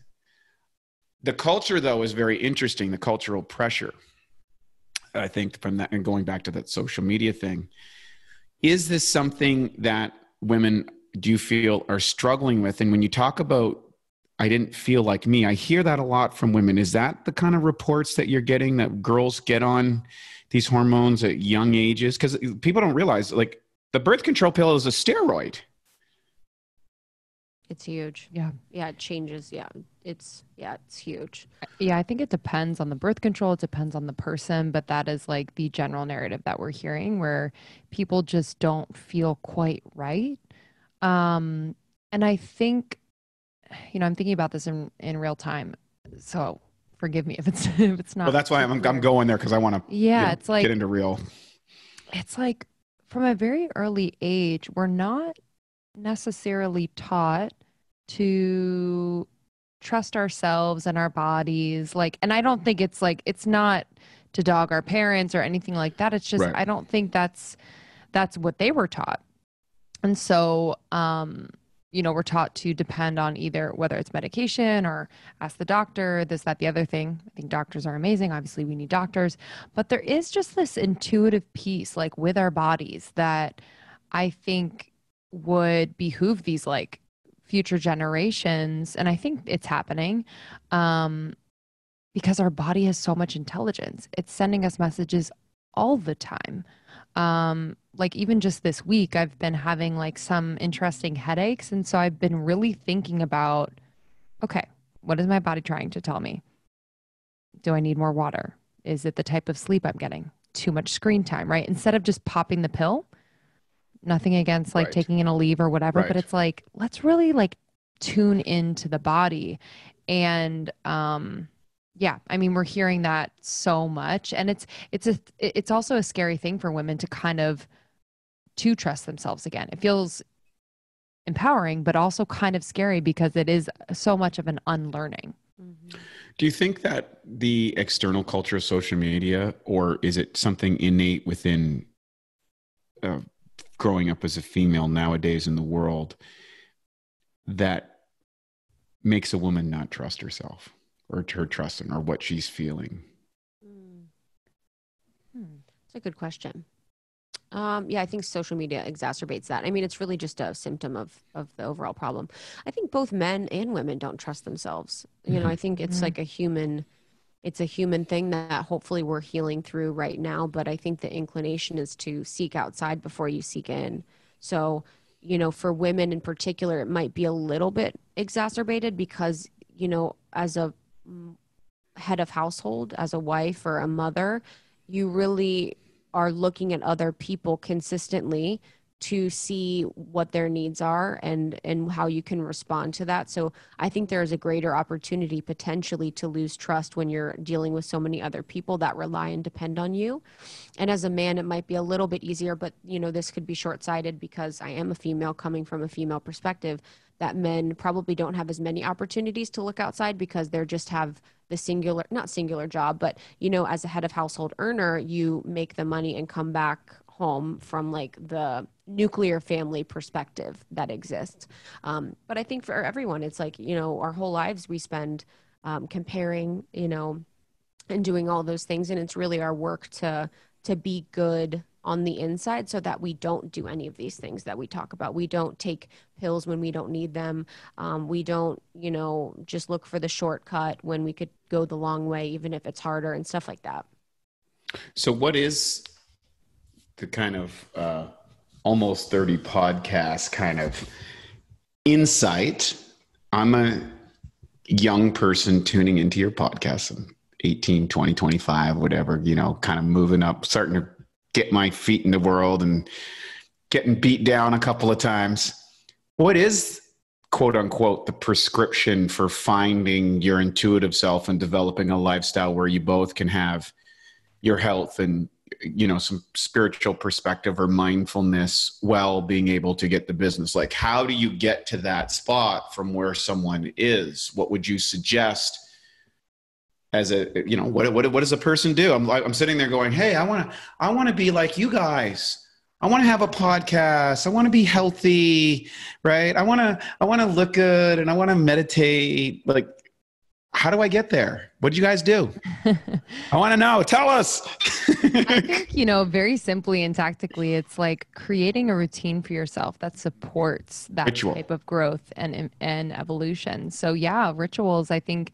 The culture, though, is very interesting. The cultural pressure, I think, from that, and going back to that social media thing. Is this something that women, do you feel, are struggling with? And when you talk about, I didn't feel like me, I hear that a lot from women. Is that the kind of reports that you're getting, that girls get on these hormones at young ages? Because people don't realize, like, the birth control pill is a steroid. It's huge. Yeah. Yeah. It changes. Yeah. It's huge. Yeah. I think it depends on the birth control. It depends on the person, but that is like the general narrative that we're hearing, where people just don't feel quite right. And I think, you know, I'm thinking about this in real time. So forgive me if it's not. Well, that's why I'm going there, because I want to it's like, get into real. It's like from a very early age, we're not necessarily taught to trust ourselves and our bodies. Like, and I don't think it's like, it's not to dog our parents or anything like that. It's just, Right. I don't think that's what they were taught. And so, you know, we're taught to depend on either, whether it's medication or ask the doctor, this, that, the other thing. I think doctors are amazing. Obviously we need doctors, but there is just this intuitive piece, like with our bodies, that I think would behoove these like future generations. And I think it's happening, because our body has so much intelligence. It's sending us messages all the time. Like even just this week, I've been having like some interesting headaches. And so I've been really thinking about, okay, what is my body trying to tell me? Do I need more water? Is it the type of sleep I'm getting? Too much screen time, right? Instead of just popping the pill, nothing against like taking in a leave or whatever, but it's like, let's really like tune into the body. And, yeah, I mean, we're hearing that so much, and it's also a scary thing for women to kind of to trust themselves again. It feels empowering, but also kind of scary because it is so much of an unlearning. Mm-hmm. Do you think that the external culture of social media, or is it something innate within growing up as a female nowadays in the world, that makes a woman not trust herself or her trusting or what she's feeling? It's a good question. Yeah, I think social media exacerbates that. I mean, it's really just a symptom of the overall problem. I think both men and women don't trust themselves. You know, I think it's like it's a human thing that hopefully we're healing through right now. But I think the inclination is to seek outside before you seek in. So, you know, for women in particular, it might be a little bit exacerbated because, you know, as a head of household, as a wife or a mother, you really are looking at other people consistently to see what their needs are and how you can respond to that. So I think there is a greater opportunity potentially to lose trust when you're dealing with so many other people that rely and depend on you. And as a man, it might be a little bit easier, but this could be short-sighted because I am a female coming from a female perspective, that men probably don't have as many opportunities to look outside because they just have the not singular job, but as a head of household earner, you make the money and come back home from like the nuclear family perspective that exists. But I think for everyone, it's like, our whole lives we spend comparing, and doing all those things. And it's really our work to be good on the inside so that we don't do any of these things that we talk about. We don't take pills when we don't need them. We don't, just look for the shortcut when we could go the long way, even if it's harder and stuff like that. So what is the kind of almost 30 podcast kind of insight? I'm a young person tuning into your podcast. I'm 18, 20, 25, whatever, kind of moving up, starting to get my feet in the world and getting beat down a couple of times. What is, quote unquote, the prescription for finding your intuitive self and developing a lifestyle where you both can have your health and some spiritual perspective or mindfulness while being able to get the business? Like, how do you get to that spot from where someone is? What would you suggest as a, what does a person do? I'm sitting there going, hey, I want to be like you guys. I want to have a podcast. I want to be healthy, right? I want to look good and I want to meditate. Like, how do I get there? What do you guys do? I want to know. Tell us. I think, very simply and tactically, it's like creating a routine for yourself that supports that type of growth and evolution. So yeah, rituals, I think,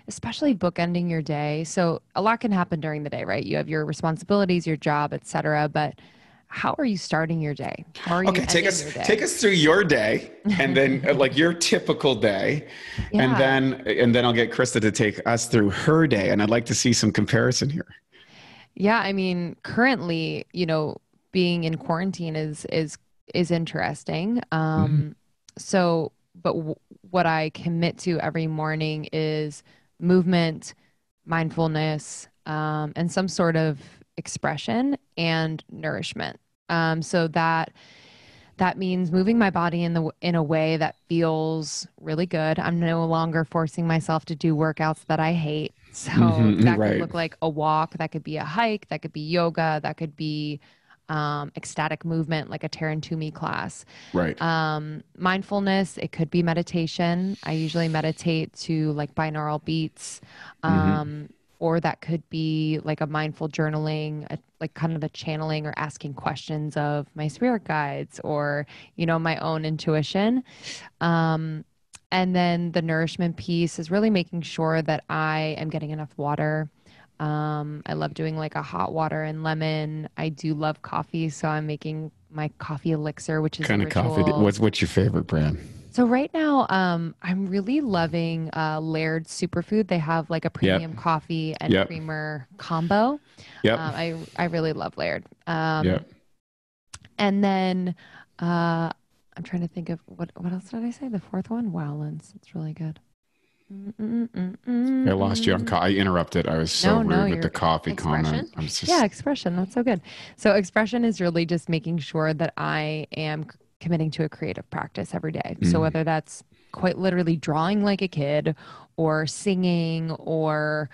especially bookending your day. So a lot can happen during the day, right? You have your responsibilities, your job, et cetera, but how are you starting your day? How are you take us through your day and then like your typical day. Yeah. And then I'll get Krista to take us through her day. And I'd like to see some comparison here. Yeah. I mean, currently, being in quarantine is interesting. So, but what I commit to every morning is movement, mindfulness, and some sort of expression and nourishment. So that means moving my body in a way that feels really good. I'm no longer forcing myself to do workouts that I hate. So that could look like a walk, that could be a hike, that could be yoga, that could be ecstatic movement, like a Tarantumi class. Right. Mindfulness, it could be meditation. I usually meditate to like binaural beats. Or that could be like a mindful journaling, like kind of a channeling or asking questions of my spirit guides or, my own intuition. And then the nourishment piece is really making sure that I am getting enough water. I love doing like a hot water and lemon. I do love coffee, so I'm making my coffee elixir, which is kind of coffee. What's your favorite brand? So right now, I'm really loving Laird Superfood. They have like a premium coffee and creamer combo. I really love Laird. And then I'm trying to think of what else did I say? The fourth one? Wowlands. It's really good. I lost you on I interrupted. I was so rude with the coffee comment. Expression. That's so good. So expression is really just making sure that I am committing to a creative practice every day. So whether that's quite literally drawing like a kid or singing or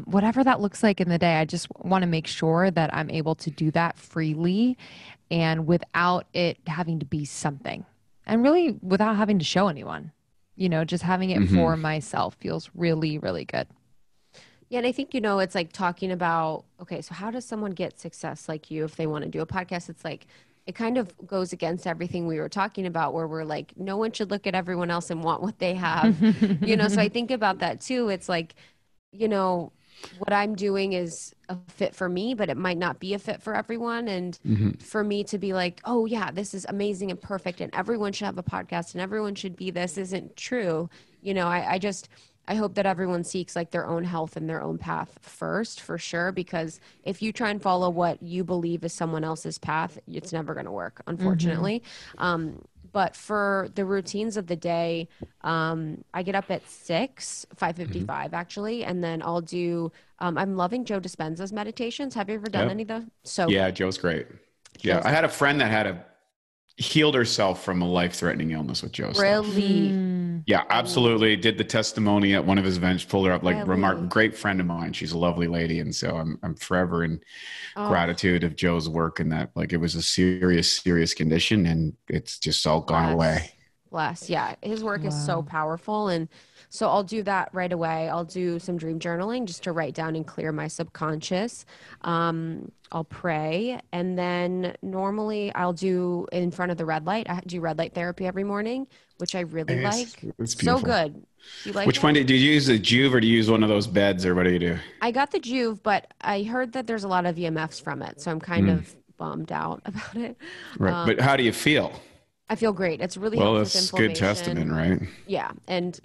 whatever that looks like in the day, I just want to make sure that I'm able to do that freely and without it having to be something and really without having to show anyone, just having it for myself feels really, really good. Yeah. And I think, it's like talking about, okay, so how does someone get success like you if they want to do a podcast? It's like, it kind of goes against everything we were talking about where we're like, no one should look at everyone else and want what they have, so I think about that too. It's like, what I'm doing is a fit for me, but it might not be a fit for everyone. And for me to be like, oh yeah, this is amazing and perfect and everyone should have a podcast and everyone should be this isn't true. I hope that everyone seeks like their own health and their own path first, for sure, because if you try and follow what you believe is someone else's path, it's never going to work, unfortunately. But for the routines of the day, I get up at 5:55 actually, and then I'll do, I'm loving Joe Dispenza's meditations. Have you ever done any of those? So yeah, Joe's great. Yeah, I had a friend that healed herself from a life-threatening illness with Joe's stuff. really, Yeah, absolutely. Did the testimony at one of his events, pulled her up, like Really? great friend of mine. She's a lovely lady. And so I'm forever in gratitude of Joe's work, and that like it was a serious condition, and it's just all gone away. Bless. Yeah. His work is so Wow. powerful. And so I'll do that right away. I'll do some dream journaling just to write down and clear my subconscious. I'll pray. And then normally I'll do in front of the red light. I do red light therapy every morning, which I really like. It's So beautiful. good. You like Which that? one did you use, the Juve, or do you use one of those beds, or what do you do? I got the Juve, but I heard that there's a lot of EMFs from it. So I'm kind of bummed out about it. Right. But how do you feel? I feel great. It's really Well, helped with that's good inflammation. testament, right? Yeah. And,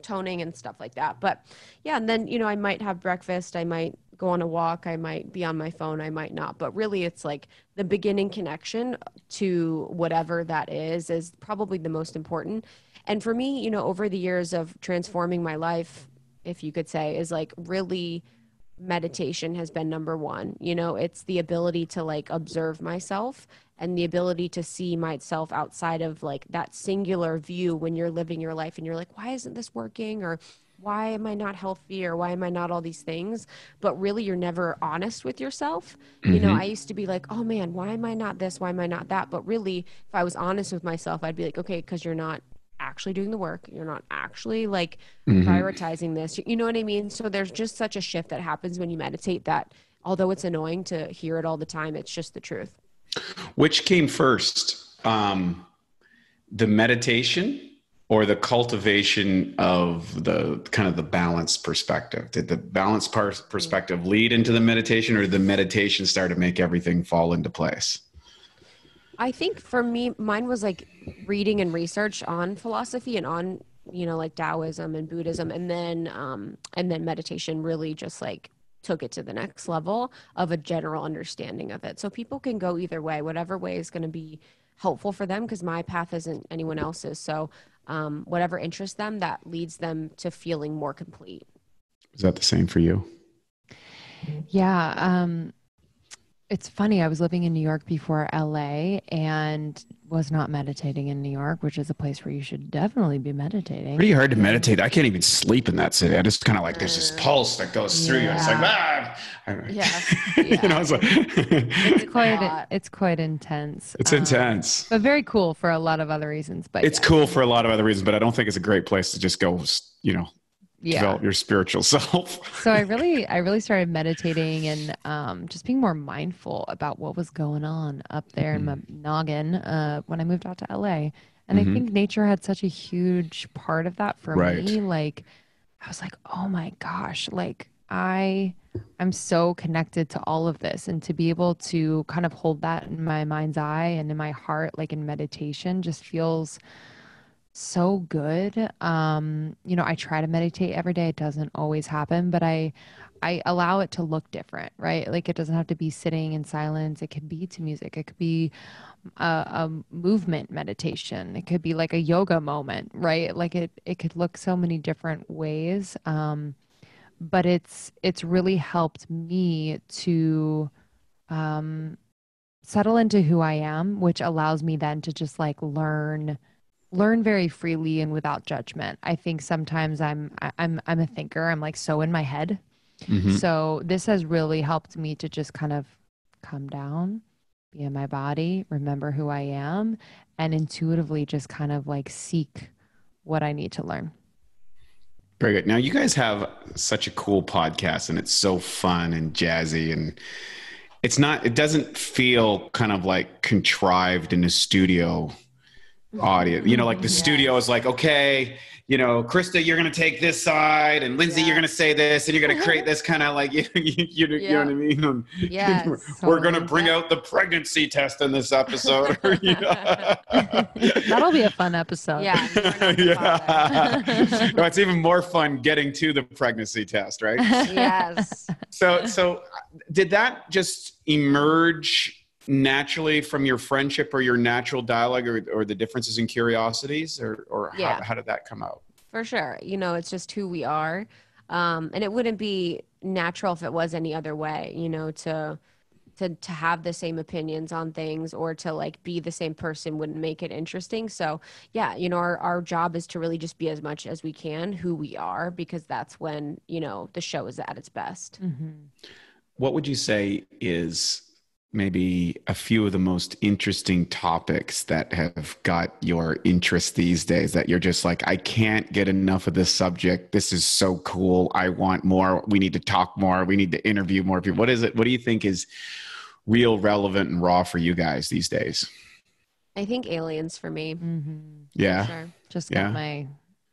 toning and stuff like that. But yeah. And then, I might have breakfast. I might go on a walk. I might be on my phone. I might not. But really, it's like the beginning connection to whatever that is probably the most important. And for me, over the years of transforming my life, if you could say, is like really meditation has been number one. It's the ability to like observe myself and the ability to see myself outside of like that singular view when you're living your life and you're like, why isn't this working? Or why am I not healthy? Or why am I not all these things? But really, you're never honest with yourself. I used to be like, oh man, why am I not this? Why am I not that? But really, if I was honest with myself, I'd be like, okay, because you're not actually doing the work. You're not actually like prioritizing this. You know what I mean? So there's just such a shift that happens when you meditate that although it's annoying to hear it all the time, it's just the truth. Which came first, the meditation or the cultivation of the kind of the balance perspective? Did the balance perspective lead into the meditation, or did the meditation start to make everything fall into place? I think for me, mine was like reading and research on philosophy and on, like Taoism and Buddhism. And then meditation really just like took it to the next level of a general understanding of it. So people can go either way, whatever way is going to be helpful for them, because my path isn't anyone else's. So whatever interests them, that leads them to feeling more complete. Is that the same for you? Yeah. It's funny. I was living in New York before LA and was not meditating in New York, which is a place where you should definitely be meditating. Pretty hard to meditate. I can't even sleep in that city. I just kind of like, there's this pulse that goes through you. It's like, Yeah. It's like, It's quite intense. it's intense. But very cool for a lot of other reasons. But It's cool for a lot of other reasons, but I don't think it's a great place to just go, develop your spiritual self. So I really started meditating and just being more mindful about what was going on up there in my noggin when I moved out to LA. And I think nature had such a huge part of that for me. Like I was like, oh my gosh, like I'm so connected to all of this, and to be able to kind of hold that in my mind's eye and in my heart, like in meditation, just feels so good. I try to meditate every day. It doesn't always happen, but I allow it to look different, right? Like it doesn't have to be sitting in silence. It could be to music. It could be a movement meditation. It could be like a yoga moment, right? Like it could look so many different ways. But it's really helped me to settle into who I am, which allows me then to just like learn very freely and without judgment. I think sometimes I'm a thinker. I'm like so in my head. So this has really helped me to just kind of come down, be in my body, remember who I am, and intuitively just kind of like seek what I need to learn. Very good. Now you guys have such a cool podcast, and it's so fun and jazzy, and it doesn't feel kind of like contrived in a studio. audience. You know, like the studio is like, okay, you know, Krista, you're going to take this side, and Lindsey, you're going to say this, and you're going to create this kind of like, you know what I mean? Yes, we're going to bring out the pregnancy test in this episode. That'll be a fun episode. Yeah. No, it's even more fun getting to the pregnancy test, right? Yes. So did that just emerge naturally from your friendship or your natural dialogue or the differences in curiosities or how did that come out? For sure. You know, it's just who we are. And it wouldn't be natural if it was any other way, you know, to have the same opinions on things or to like be the same person wouldn't make it interesting. So yeah, you know, our job is to really just be as much as we can who we are, because that's when, you know, the show is at its best. Mm-hmm. What would you say is maybe a few of the most interesting topics that have got your interest these days that you're just like, I can't get enough of this subject. This is so cool. I want more. We need to talk more. We need to interview more people. What is it? What do you think is real, relevant, and raw for you guys these days? I think aliens for me. Mm-hmm. Yeah. Sure. Just got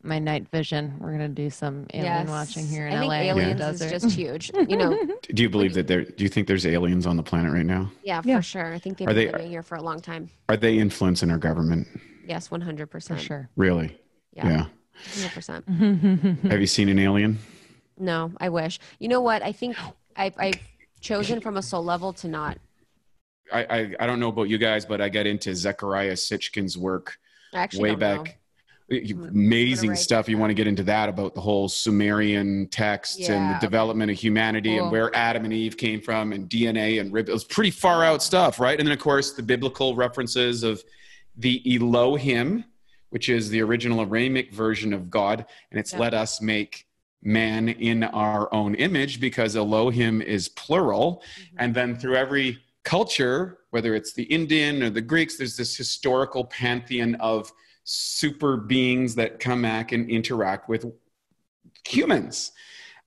my night vision. We're gonna do some alien watching here in LA. I think aliens is just huge. You know. Do you believe that do you think there's aliens on the planet right now? Yeah, for sure. I think they've been living here for a long time. Are they influencing our government? Yes, 100%. For sure. Really? Yeah. 100%. Have you seen an alien? No, I wish. You know what? I think I've chosen from a soul level to not. I don't know about you guys, but I got into Zecharia Sitchin's work way back. Amazing stuff. You want to get into that about the whole Sumerian texts and the development of humanity and where Adam and Eve came from and DNA and it was pretty far out stuff, right? And then of course the biblical references of the Elohim, which is the original Aramic version of God, and it's let us make man in our own image because Elohim is plural. And then through every culture, whether it's the Indian or the Greeks, there's this historical pantheon of super beings that come back and interact with humans.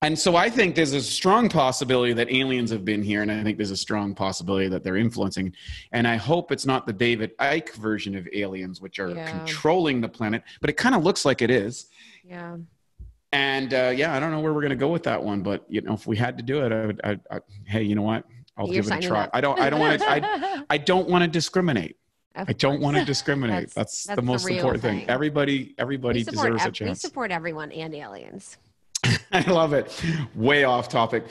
And so I think there's a strong possibility that aliens have been here, and I think there's a strong possibility that they're influencing. And I hope it's not the David Icke version of aliens, which are controlling the planet, but it kind of looks like it is. Yeah. And I don't know where we're going to go with that one, but you know, if we had to do it, hey, you know what? I'll give it a try. I don't want to discriminate. I don't want to discriminate. That's the most important thing. Everybody deserves a chance. We support everyone and aliens. I love it. Way off topic.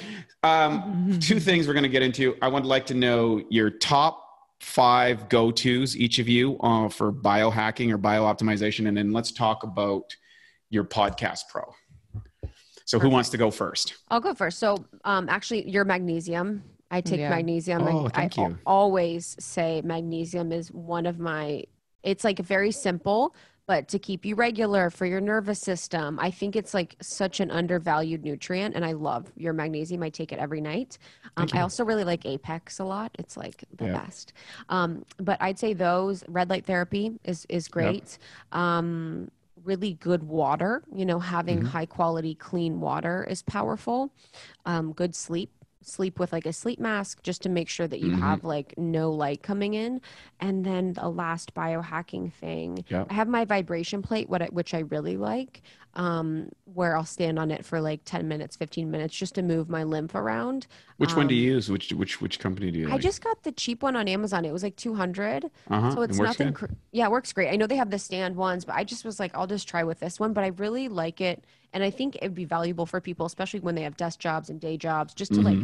Two things we're going to get into. I would like to know your top 5 go-tos, each of you, for biohacking or biooptimization. And then let's talk about your podcast pro. So who wants to go first? I'll go first. So actually, your magnesium. I take magnesium. Oh, thank you. Always say magnesium is one of my, it's like very simple, but to keep you regular for your nervous system. I think it's like such an undervalued nutrient, and I love your magnesium. I take it every night. I also really like Apex a lot. It's like the best. But I'd say those, red light therapy is great. Really good water, you know, having high quality, clean water is powerful. Good sleep with like a sleep mask just to make sure that you have like no light coming in. And then the last biohacking thing, I have my vibration plate, which I really like, where I'll stand on it for like 10 minutes, 15 minutes just to move my lymph around. Which one do you use? Which company do you like? I just got the cheap one on Amazon. It was like $200. So it's nothing. It works great. I know they have the stand ones, but I just was like, I'll just try with this one. But I really like it. And I think it'd be valuable for people, especially when they have desk jobs and day jobs, just to like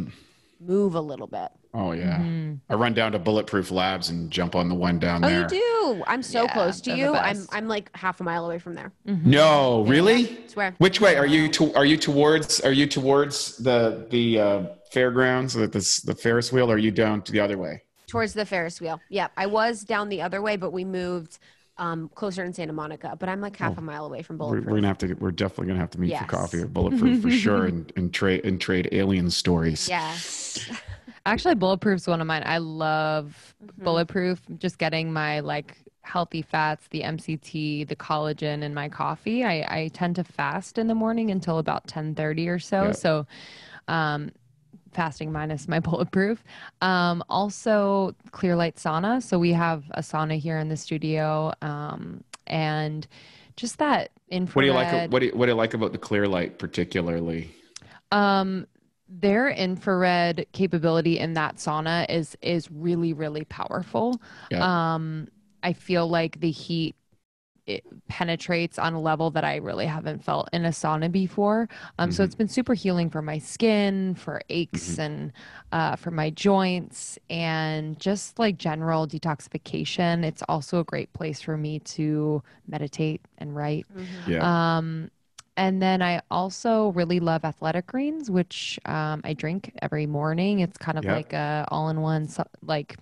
move a little bit. Oh yeah. I run down to Bulletproof Labs and jump on the one down there. Oh, you do? I'm so close to you. I'm like half a mile away from there. No, really? I swear. Which way are you towards the fairgrounds, the Ferris wheel, or are you down to the other way? Towards the Ferris wheel. Yeah. I was down the other way, but we moved closer in Santa Monica, but I'm like half a mile away from Bulletproof. We're definitely gonna have to meet for coffee at Bulletproof for sure, and trade alien stories. Yes. Actually, Bulletproof's one of mine. I love Bulletproof. Just getting my like healthy fats, the MCT, the collagen in my coffee. I tend to fast in the morning until about 10:30 or so. So fasting minus my Bulletproof. Also Clear Light sauna. So we have a sauna here in the studio. and just that infrared. What do you like about the clear light particularly? Their infrared capability in that sauna is really, really powerful. Yeah. I feel like the heat, it penetrates on a level that I really haven't felt in a sauna before. So it's been super healing for my skin, for aches, and for my joints, and just like general detoxification. It's also a great place for me to meditate and write. Yeah. And then I also really love athletic greens, which I drink every morning. It's kind of like a all-in-one like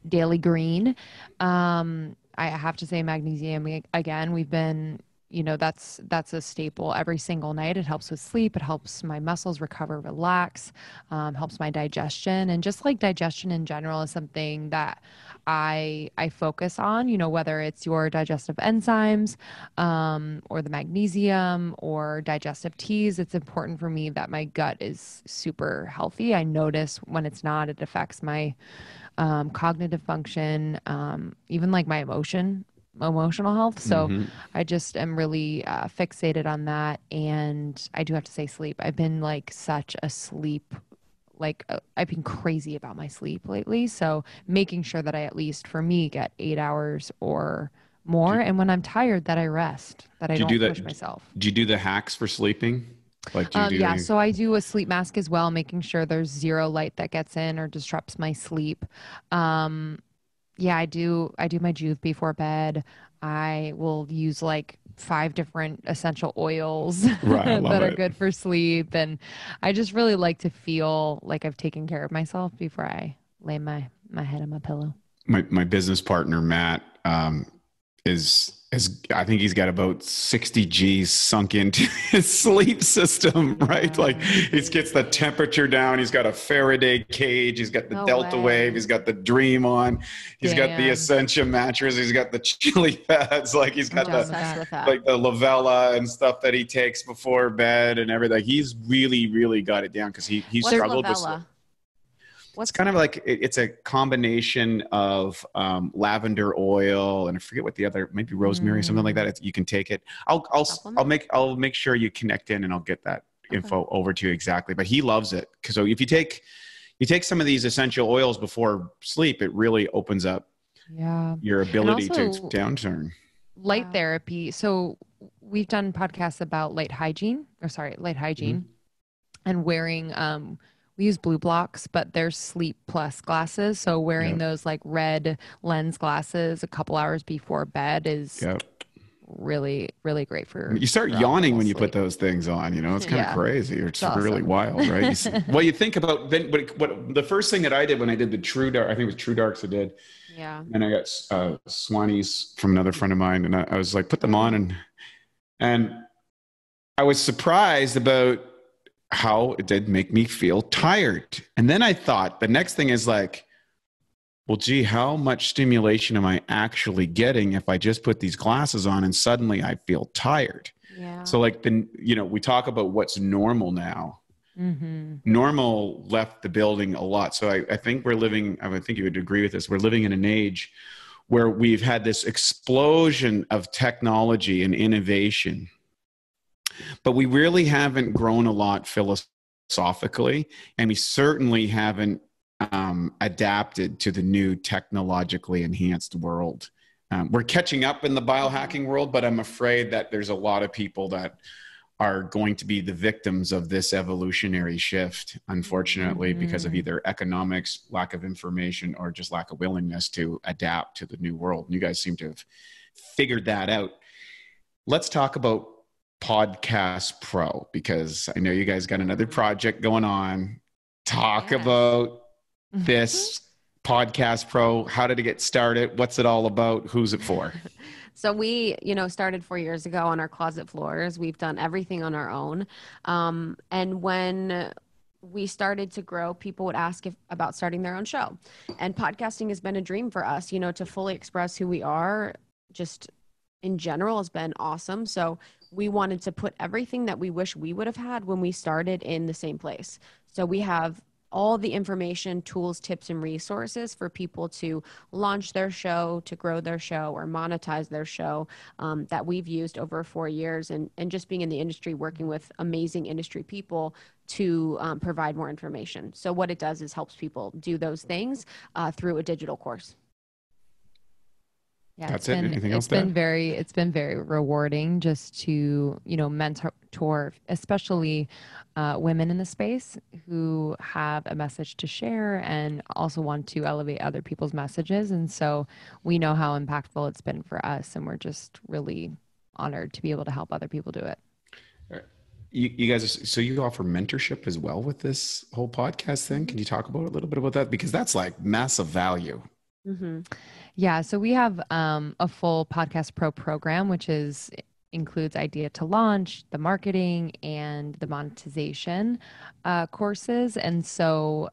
daily green. I have to say magnesium again. We've been, that's a staple every single night. It helps with sleep. It helps my muscles recover, relax, helps my digestion, and just like digestion in general is something that I focus on, whether it's your digestive enzymes, or the magnesium or digestive teas. It's important for me that my gut is super healthy. I notice when it's not, it affects my cognitive function, even like my emotional health. So I just am really fixated on that. And I do have to say sleep. I've been like such a sleep, I've been crazy about my sleep lately. So making sure that I, at least for me, get 8 hours or more. And when I'm tired, that I rest, that I don't push myself. Do you do the hacks for sleeping? Like, do you do yeah, any... so I do a sleep mask as well, making sure there's zero light that gets in or disrupts my sleep. Yeah, I do my Juve before bed. I will use like 5 different essential oils that are good for sleep. And I just really like to feel like I've taken care of myself before I lay my head on my pillow. My business partner, Matt, is I think he's got about 60 G's sunk into his sleep system, right? Like he gets the temperature down. He's got a Faraday cage. He's got the Delta Wave. He's got the Dream on. He's got the Essentia mattress. He's got the chili pads. Like he's got the Lavella and stuff that he takes before bed and everything. He's really, really got it down because he struggled with sleep. It's kind of like it's a combination of lavender oil and I forget what the other, maybe rosemary, something like that. You can take it. I'll make sure you connect in and I'll get that info over to you exactly. But he loves it because so if you take some of these essential oils before sleep, it really opens up your ability to downturn. Light therapy. So we've done podcasts about light hygiene and wearing. We use blue blocks, but they're sleep plus glasses. So wearing those like red lens glasses a couple hours before bed is really, really great for. You start yawning when you put those things on. It's kind of crazy. It's awesome. Really wild, right? You think about then. What the first thing that I did when I did the True Dark, I think it was True Darks I did. Yeah. And I got Swannies from another friend of mine, and I was like, put them on, and I was surprised about how it did make me feel tired. And then I thought the next thing is like, well, gee, how much stimulation am I actually getting if I just put these glasses on and suddenly I feel tired? Yeah. So like we talk about what's normal now. Normal left the building a lot. So I think I think you would agree with this. We're living in an age where we've had this explosion of technology and innovation. But we really haven't grown a lot philosophically, and we certainly haven't adapted to the new technologically enhanced world. We're catching up in the biohacking world, but I'm afraid that there's a lot of people that are going to be the victims of this evolutionary shift, unfortunately, because of either economics, lack of information, or just lack of willingness to adapt to the new world. And you guys seem to have figured that out. Let's talk about Podcast Pro, because I know you guys got another project going on. Talk about this Podcast Pro. How did it get started? What's it all about? Who's it for? So we, started 4 years ago on our closet floors. We've done everything on our own. And when we started to grow, people would ask about starting their own show. And podcasting has been a dream for us, to fully express who we are, just in general, has been awesome. So we wanted to put everything that we wish we would have had when we started in the same place. So we have all the information, tools, tips, and resources for people to launch their show, to grow their show, or monetize their show, that we've used over 4 years, and just being in the industry, working with amazing industry people to provide more information. So what it does is helps people do those things through a digital course. Yeah, That's it. Anything else? It's been very rewarding just to, mentor, especially women in the space who have a message to share and also want to elevate other people's messages. And so we know how impactful it's been for us, and we're just really honored to be able to help other people do it. You guys, so you offer mentorship as well with this whole podcast thing. Can you talk about a little bit about that? Because that's like massive value. Mm-hmm. Yeah, so we have a full Podcast Pro program, which includes idea to launch, the marketing, and the monetization courses. And so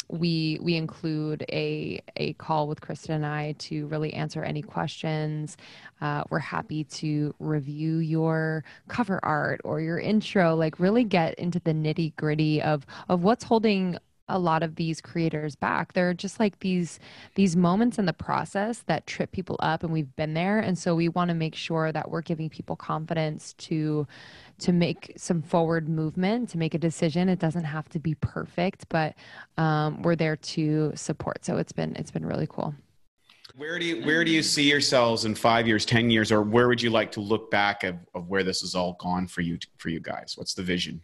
we include a call with Krista and I to really answer any questions. We're happy to review your cover art or your intro, like really get into the nitty gritty of what's holding a lot of these creators back. There are just like these moments in the process that trip people up, and we've been there. And so we want to make sure that we're giving people confidence to make some forward movement, to make a decision. It doesn't have to be perfect, but we're there to support. So it's been really cool. Where do you see yourselves in 5 years, 10 years, or where would you like to look back of where this has all gone for you guys? What's the vision?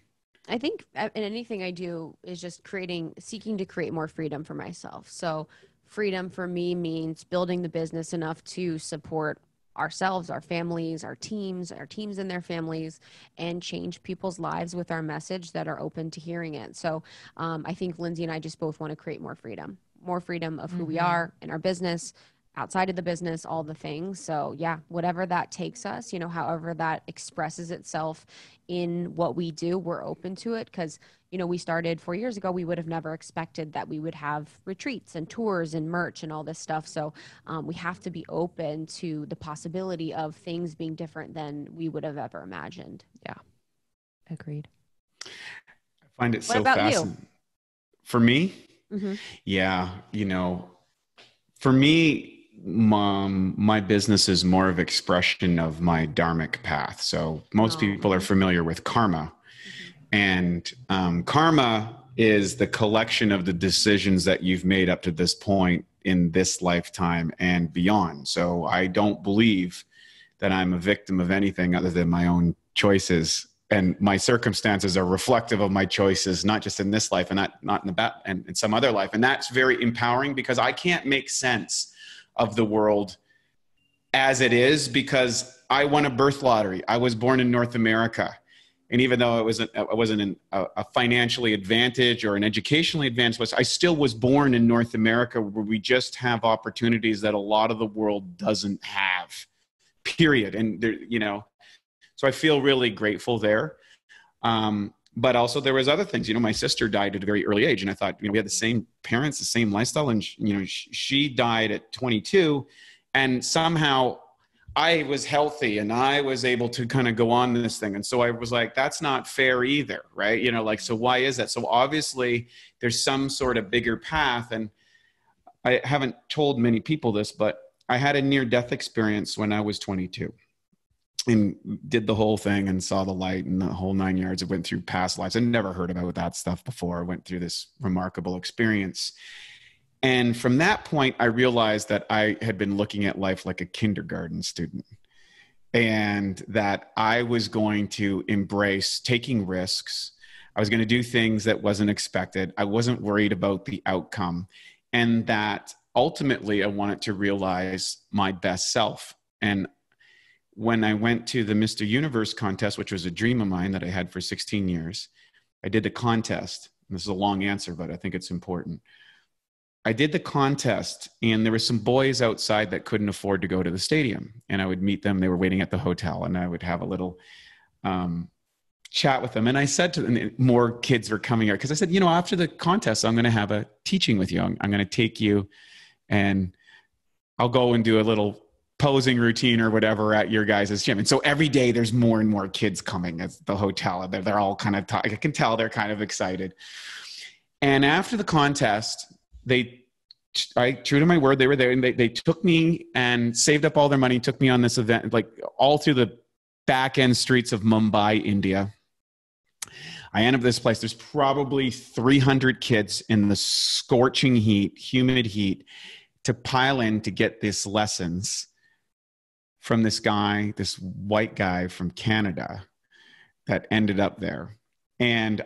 I think in anything I do is just seeking to create more freedom for myself. So freedom for me means building the business enough to support ourselves, our families, our teams and their families, and change people's lives with our message that are open to hearing it. So I think Lindsey and I just both want to create more freedom of who we are in our business, outside of the business, all the things. So yeah, whatever that takes us, however that expresses itself in what we do, we're open to it. Because, we started 4 years ago, we would have never expected that we would have retreats and tours and merch and all this stuff. So we have to be open to the possibility of things being different than we would have ever imagined. Yeah. Agreed. I find it so about fascinating. you? For me? Mm-hmm. Yeah. For me, my business is more of expression of my dharmic path. So most people are familiar with karma, and karma is the collection of the decisions that you've made up to this point in this lifetime and beyond. So I don't believe that I'm a victim of anything other than my own choices, and my circumstances are reflective of my choices, not just in this life and not in the and in some other life. And that's very empowering, because I can't make sense of the world as it is, because I won a birth lottery. I was born in North America. And even though I wasn't a financially advantaged or an educationally advanced place, I still was born in North America, where we just have opportunities that a lot of the world doesn't have, period. And there, so I feel really grateful there. But also there was other things, my sister died at a very early age, and I thought, we had the same parents, the same lifestyle. And, she died at 22, and somehow I was healthy and I was able to kind of go on this thing. And so I was like, that's not fair either. Right. So why is that? So obviously there's some sort of bigger path. And I haven't told many people this, but I had a near-death experience when I was 22. And did the whole thing and saw the light and the whole 9 yards. It went through past lives. I'd never heard about that stuff before. I went through this remarkable experience. And from that point, I realized that I had been looking at life like a kindergarten student, and that I was going to embrace taking risks. I was going to do things that wasn't expected. I wasn't worried about the outcome, and that ultimately I wanted to realize my best self. And when I went to the Mr. Universe contest, which was a dream of mine that I had for 16 years, I did the contest. And this is a long answer, but I think it's important. I did the contest, and there were some boys outside that couldn't afford to go to the stadium. And I would meet them. They were waiting at the hotel, and I would have a little chat with them. And I said to them, more kids were coming out, because I said, after the contest, I'm going to have a teaching with you. I'm going to take you, and I'll go and do a little posing routine or whatever at your guys' gym. And so every day there's more and more kids coming at the hotel, and they're all kind of I can tell they're kind of excited. And after the contest, true to my word, they were there and they took me and saved up all their money, took me on this event, like all through the back end streets of Mumbai, India. I end up this place. There's probably 300 kids in the scorching heat, humid heat, to pile in to get these lessons from this guy, this white guy from Canada that ended up there. And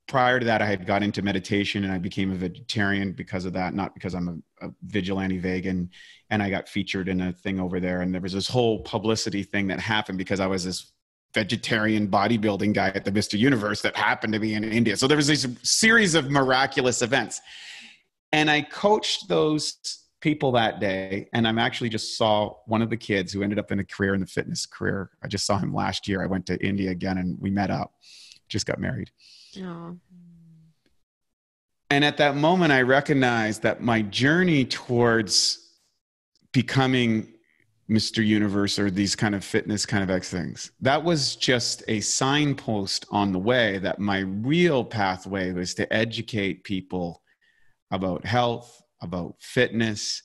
prior to that, I had got into meditation and I became a vegetarian because of that, not because I'm a vigilante vegan. And I got featured in a thing over there. And there was this whole publicity thing that happened because I was this vegetarian bodybuilding guy at the Mr. Universe that happened to be in India. So there was this series of miraculous events. And I coached those people that day. And I'm actually just saw one of the kids who ended up in a career in the fitness career. I just saw him last year. I went to India again and we met up, just got married. Oh. And at that moment, I recognized that my journey towards becoming Mr. Universe or these kind of fitness kind of X things, that was just a signpost on the way, that my real pathway was to educate people about health, about fitness,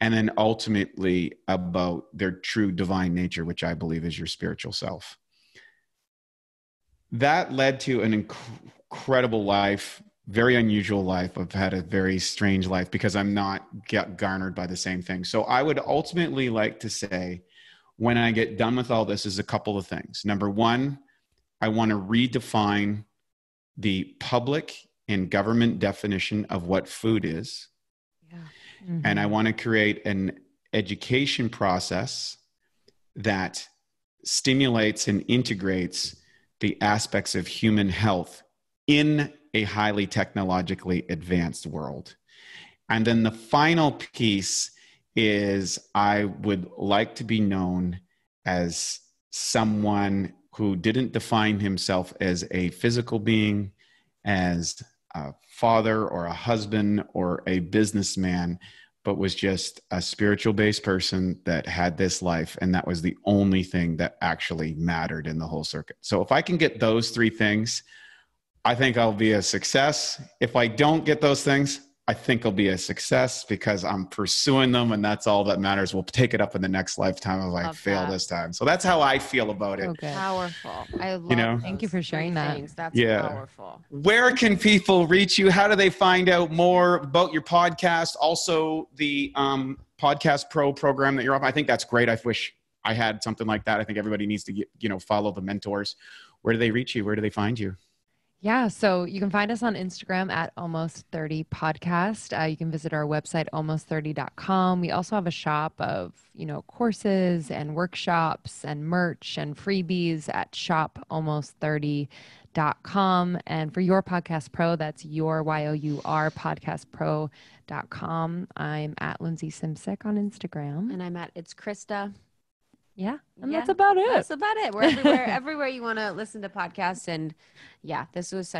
and then ultimately about their true divine nature, which I believe is your spiritual self. That led to an incredible life, very unusual life. I've had a very strange life because I'm not garnered by the same thing. So I would ultimately like to say, when I get done with all this, is a couple of things. Number one, I want to redefine the public and government definition of what food is. Yeah. Mm-hmm. And I want to create an education process that stimulates and integrates the aspects of human health in a highly technologically advanced world. And then the final piece is I would like to be known as someone who didn't define himself as a physical being, as a father or a husband or a businessman, but was just a spiritual based person that had this life. And that was the only thing that actually mattered in the whole circuit. So if I can get those three things, I think I'll be a success. If I don't get those things, I think I'll be a success because I'm pursuing them and that's all that matters. We'll take it up in the next lifetime if I fail this time. So that's how I feel about it. Okay. Powerful. I love Thank you for sharing that. things. That's Yeah. powerful. Where can people reach you? How do they find out more about your podcast? Also the Podcast Pro program that you're off. I think that's great. I wish I had something like that. I think everybody needs to get, follow the mentors. Where do they reach you? Where do they find you? Yeah, so you can find us on Instagram at Almost 30 Podcast. You can visit our website, almost30.com. We also have a shop of, courses and workshops and merch and freebies at shopalmost30.com. And for Your Podcast Pro, that's your, Y-O-U-R, podcastpro.com. I'm at Lindsey Simcik on Instagram. And I'm at It's Krista. Yeah, and that's about it. That's about it. We're everywhere, everywhere you want to listen to podcasts. And yeah, this was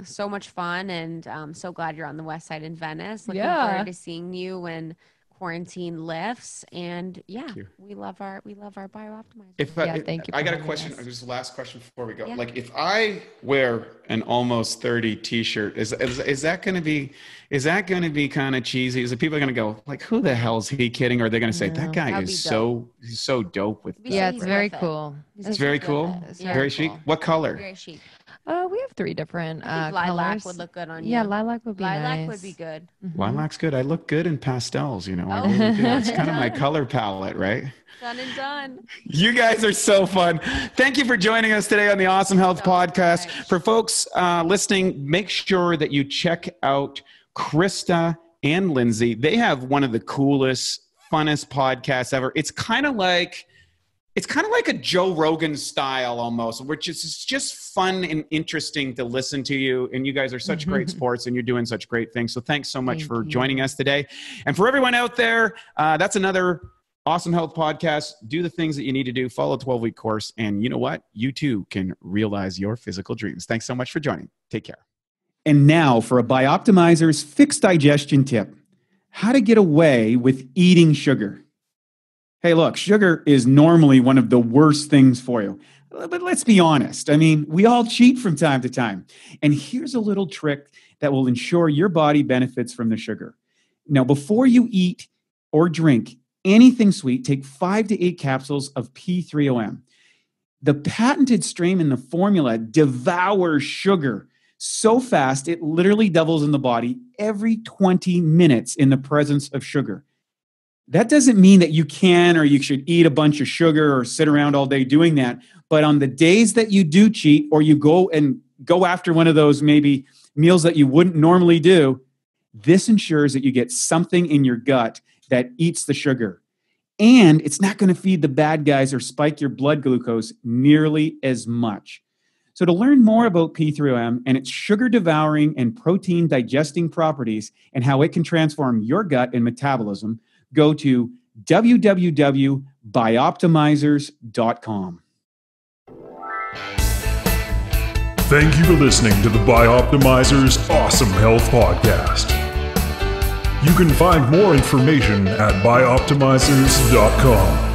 so much fun. And I'm so glad you're on the West Side in Venice. Looking forward to seeing you when quarantine lifts. And yeah, we love our Biooptimizers. Thank you. I got a question. Just the last question before we go. Yeah. Like if I wear an Almost 30 t-shirt, is that going to be kind of cheesy? Is it people going to go like, who the hell is he kidding? Or are they going to say that guy is so dope with it's very cool. It's very cool. Very chic. What color? Very chic. We have three different lilac colors. would look good on you. Yeah, lilac would be Lilac would be good. Mm-hmm. Lilac's good. I look good in pastels, I really do. It's kind of my color palette, right? Done and done. You guys are so fun. Thank you for joining us today on the Awesome Health Podcast. Nice. For folks listening, make sure that you check out Krista and Lindsey. They have one of the coolest, funnest podcasts ever. It's kind of like a Joe Rogan style almost, which is just fun and interesting to listen to you. And you guys are such great sports and you're doing such great things. So thanks so much for joining us today. And for everyone out there, that's another Awesome Health Podcast. Do the things that you need to do. Follow a 12-week course. And you know what? You too can realize your physical dreams. Thanks so much for joining. Take care. And now for a Bioptimizers fixed digestion tip. How to get away with eating sugar. Hey, look, sugar is normally one of the worst things for you. But let's be honest. I mean, we all cheat from time to time. And here's a little trick that will ensure your body benefits from the sugar. Now, before you eat or drink anything sweet, take 5 to 8 capsules of P3OM. The patented strain in the formula devours sugar so fast it literally doubles in the body every 20 minutes in the presence of sugar. That doesn't mean that you can or you should eat a bunch of sugar or sit around all day doing that. But on the days that you do cheat or you go after one of those maybe meals that you wouldn't normally do, this ensures that you get something in your gut that eats the sugar. And it's not going to feed the bad guys or spike your blood glucose nearly as much. So to learn more about P3OM and its sugar-devouring and protein-digesting properties and how it can transform your gut and metabolism, go to www.bioptimizers.com. Thank you for listening to the Bioptimizers Awesome Health Podcast. You can find more information at bioptimizers.com.